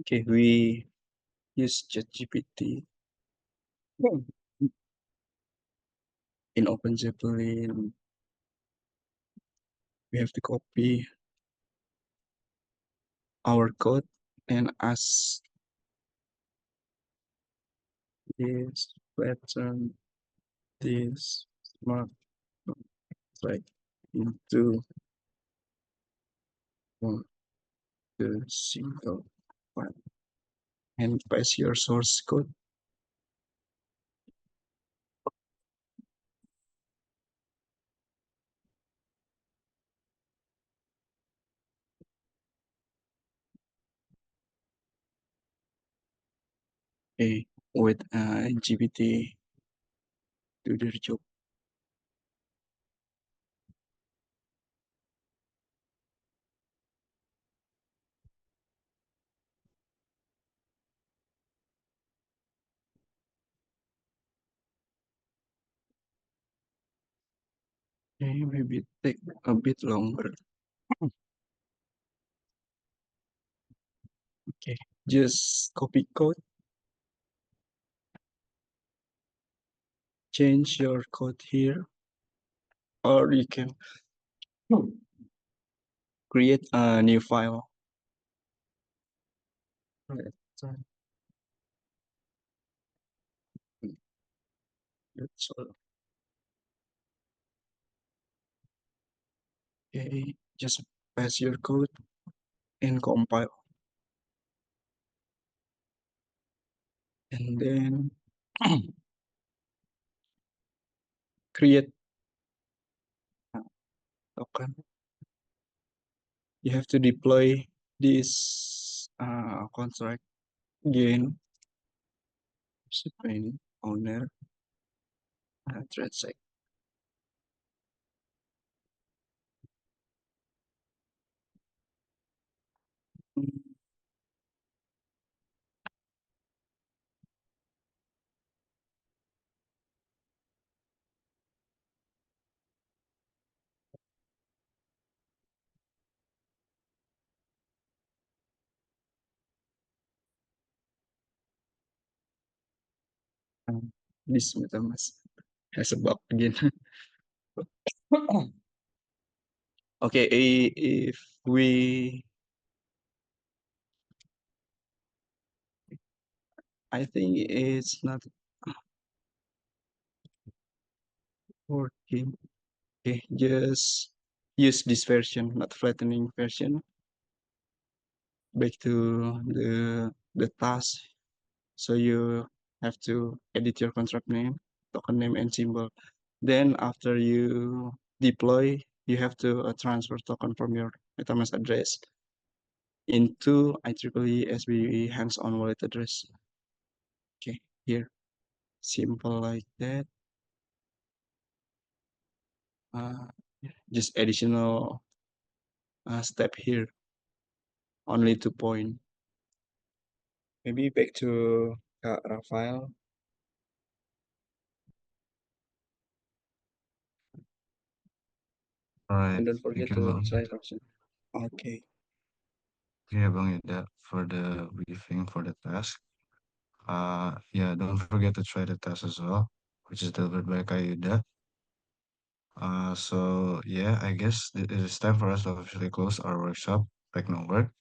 [SPEAKER 3] Okay, we use ChatGPT in OpenZeppelin. We have to copy our code and ask this pattern, this smart contract into one the single file and paste your source code. Okay, with GPT do their job. Okay, maybe take a bit longer. Okay, just copy code, change your code here, or you can create a new file. Right, so that's all. Okay, just paste your code and compile, and then create a token. You have to deploy this contract again. Supreme owner thread sec. This MetaMask has a bug again. Okay, if we, I think it's not working. Okay, just use this version, not flattening version. Back to the task. So you have to edit your contract name, token name, and symbol. Then after you deploy, you have to transfer token from your MetaMask address into IEEE SBE hands-on wallet address. Okay, here, simple like that. Uh, just additional step here, only 2 point. Maybe back to Rafael,
[SPEAKER 1] Alright,
[SPEAKER 3] and don't
[SPEAKER 1] thank
[SPEAKER 3] forget
[SPEAKER 1] you,
[SPEAKER 3] to
[SPEAKER 1] Bang.
[SPEAKER 3] try function. Okay.
[SPEAKER 1] Yeah, Bang Ida, for the briefing for the task. Yeah, don't forget to try the task as well, which is delivered by Kayuda. So yeah, I guess it is time for us to officially close our workshop, Techno Work.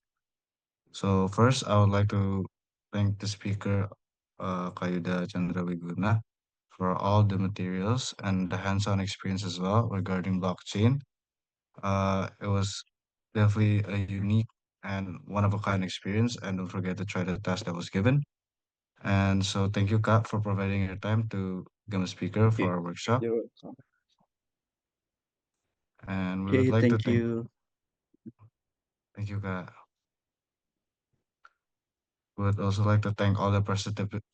[SPEAKER 1] So first, I would like to thank the speaker, Kayuda Chandrawiguna, for all the materials and the hands-on experience as well regarding blockchain. It was Definitely a unique and one of a kind experience. And don't forget to try the task that was given. And so thank you, Kat, for providing your time to become a speaker for
[SPEAKER 3] Okay,
[SPEAKER 1] our workshop.
[SPEAKER 3] you're welcome.
[SPEAKER 1] And we would
[SPEAKER 3] Okay,
[SPEAKER 1] like to
[SPEAKER 3] thank you.
[SPEAKER 1] thank you, Kat. We would also like to thank all the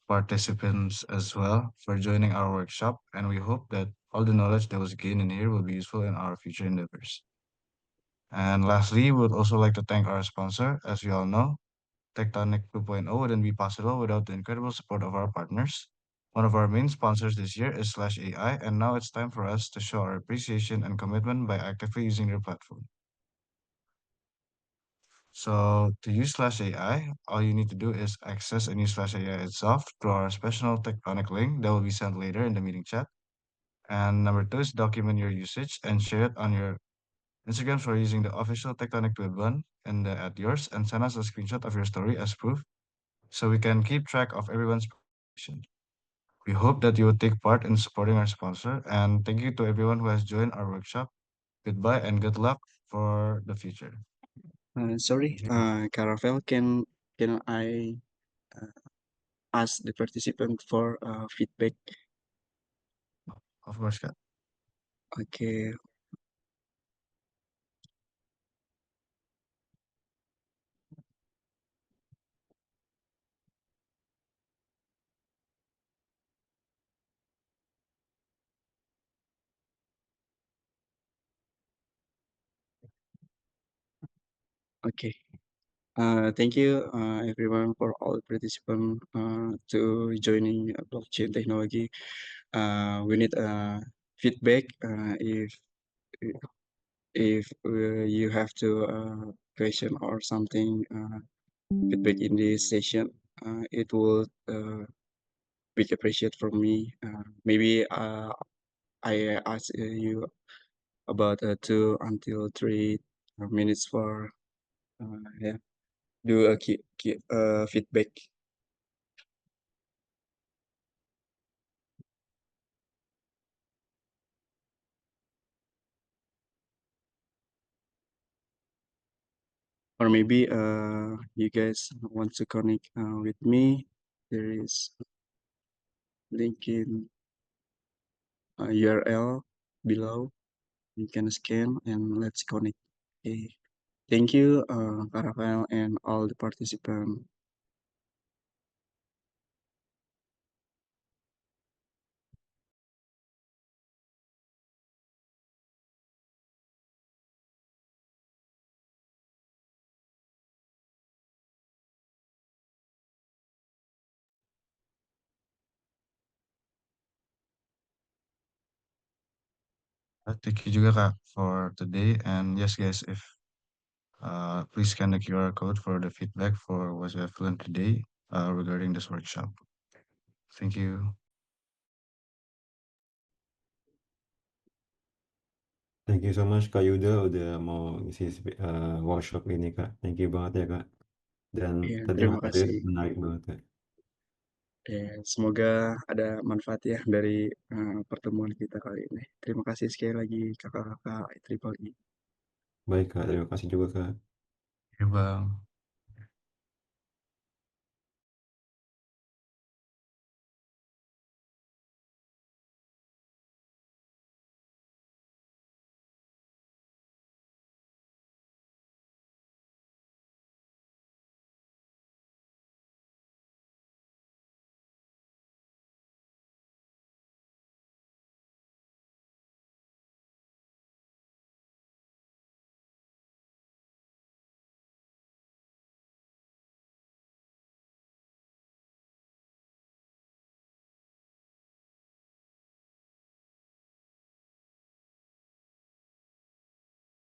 [SPEAKER 1] participants as well for joining our workshop. And we hope that all the knowledge that was gained in here will be useful in our future endeavors. And lastly, we would also like to thank our sponsor. As we all know, Tectonic 2.0 wouldn't be possible without the incredible support of our partners. One of our main sponsors this year is Slash AI, and now it's time for us to show our appreciation and commitment by actively using their platform. So to use Slash AI, all you need to do is access and use Slash AI itself through our special Tectonic link that will be sent later in the meeting chat. And number two is document your usage and share it on your Instagram for using the official Tectonic Web one and at yours and send us a screenshot of your story as proof so we can keep track of everyone's participation. We hope that you will take part in supporting our sponsor and thank you to everyone who has joined our workshop. Goodbye and good luck for the future.
[SPEAKER 3] Sorry, Caravel, can I uh, ask the participant for feedback?
[SPEAKER 1] Of course, Kat.
[SPEAKER 3] Okay, okay. Thank you, everyone, for all participants to joining blockchain technology. We need feedback if you have to question or something feedback in this session. It will big appreciate from me. Maybe I ask you about 2 until 3 minutes for yeah do a key feedback. Or maybe you guys want to connect with me. There is link in URL below. You can scan and let's connect. Okay. Thank you, Rafael and all the participants.
[SPEAKER 1] Thank you juga Kak for today. And yes, guys, if please scan the QR code for the feedback for what we have learned today regarding this workshop. Thank you.
[SPEAKER 4] Thank you so much Kak Yuda udah mau ngisi workshop ini Kak. Thank you banget ya Kak. Dan
[SPEAKER 3] Ya,
[SPEAKER 4] tadi
[SPEAKER 3] terima
[SPEAKER 4] materi
[SPEAKER 3] kasih.
[SPEAKER 4] menarik banget Kak.
[SPEAKER 3] Ya, semoga ada manfaat ya dari pertemuan kita kali ini. Terima kasih sekali lagi kakak-kakak Triple E.
[SPEAKER 4] Baik Kak, terima kasih juga Kak.
[SPEAKER 1] Ya, Bang.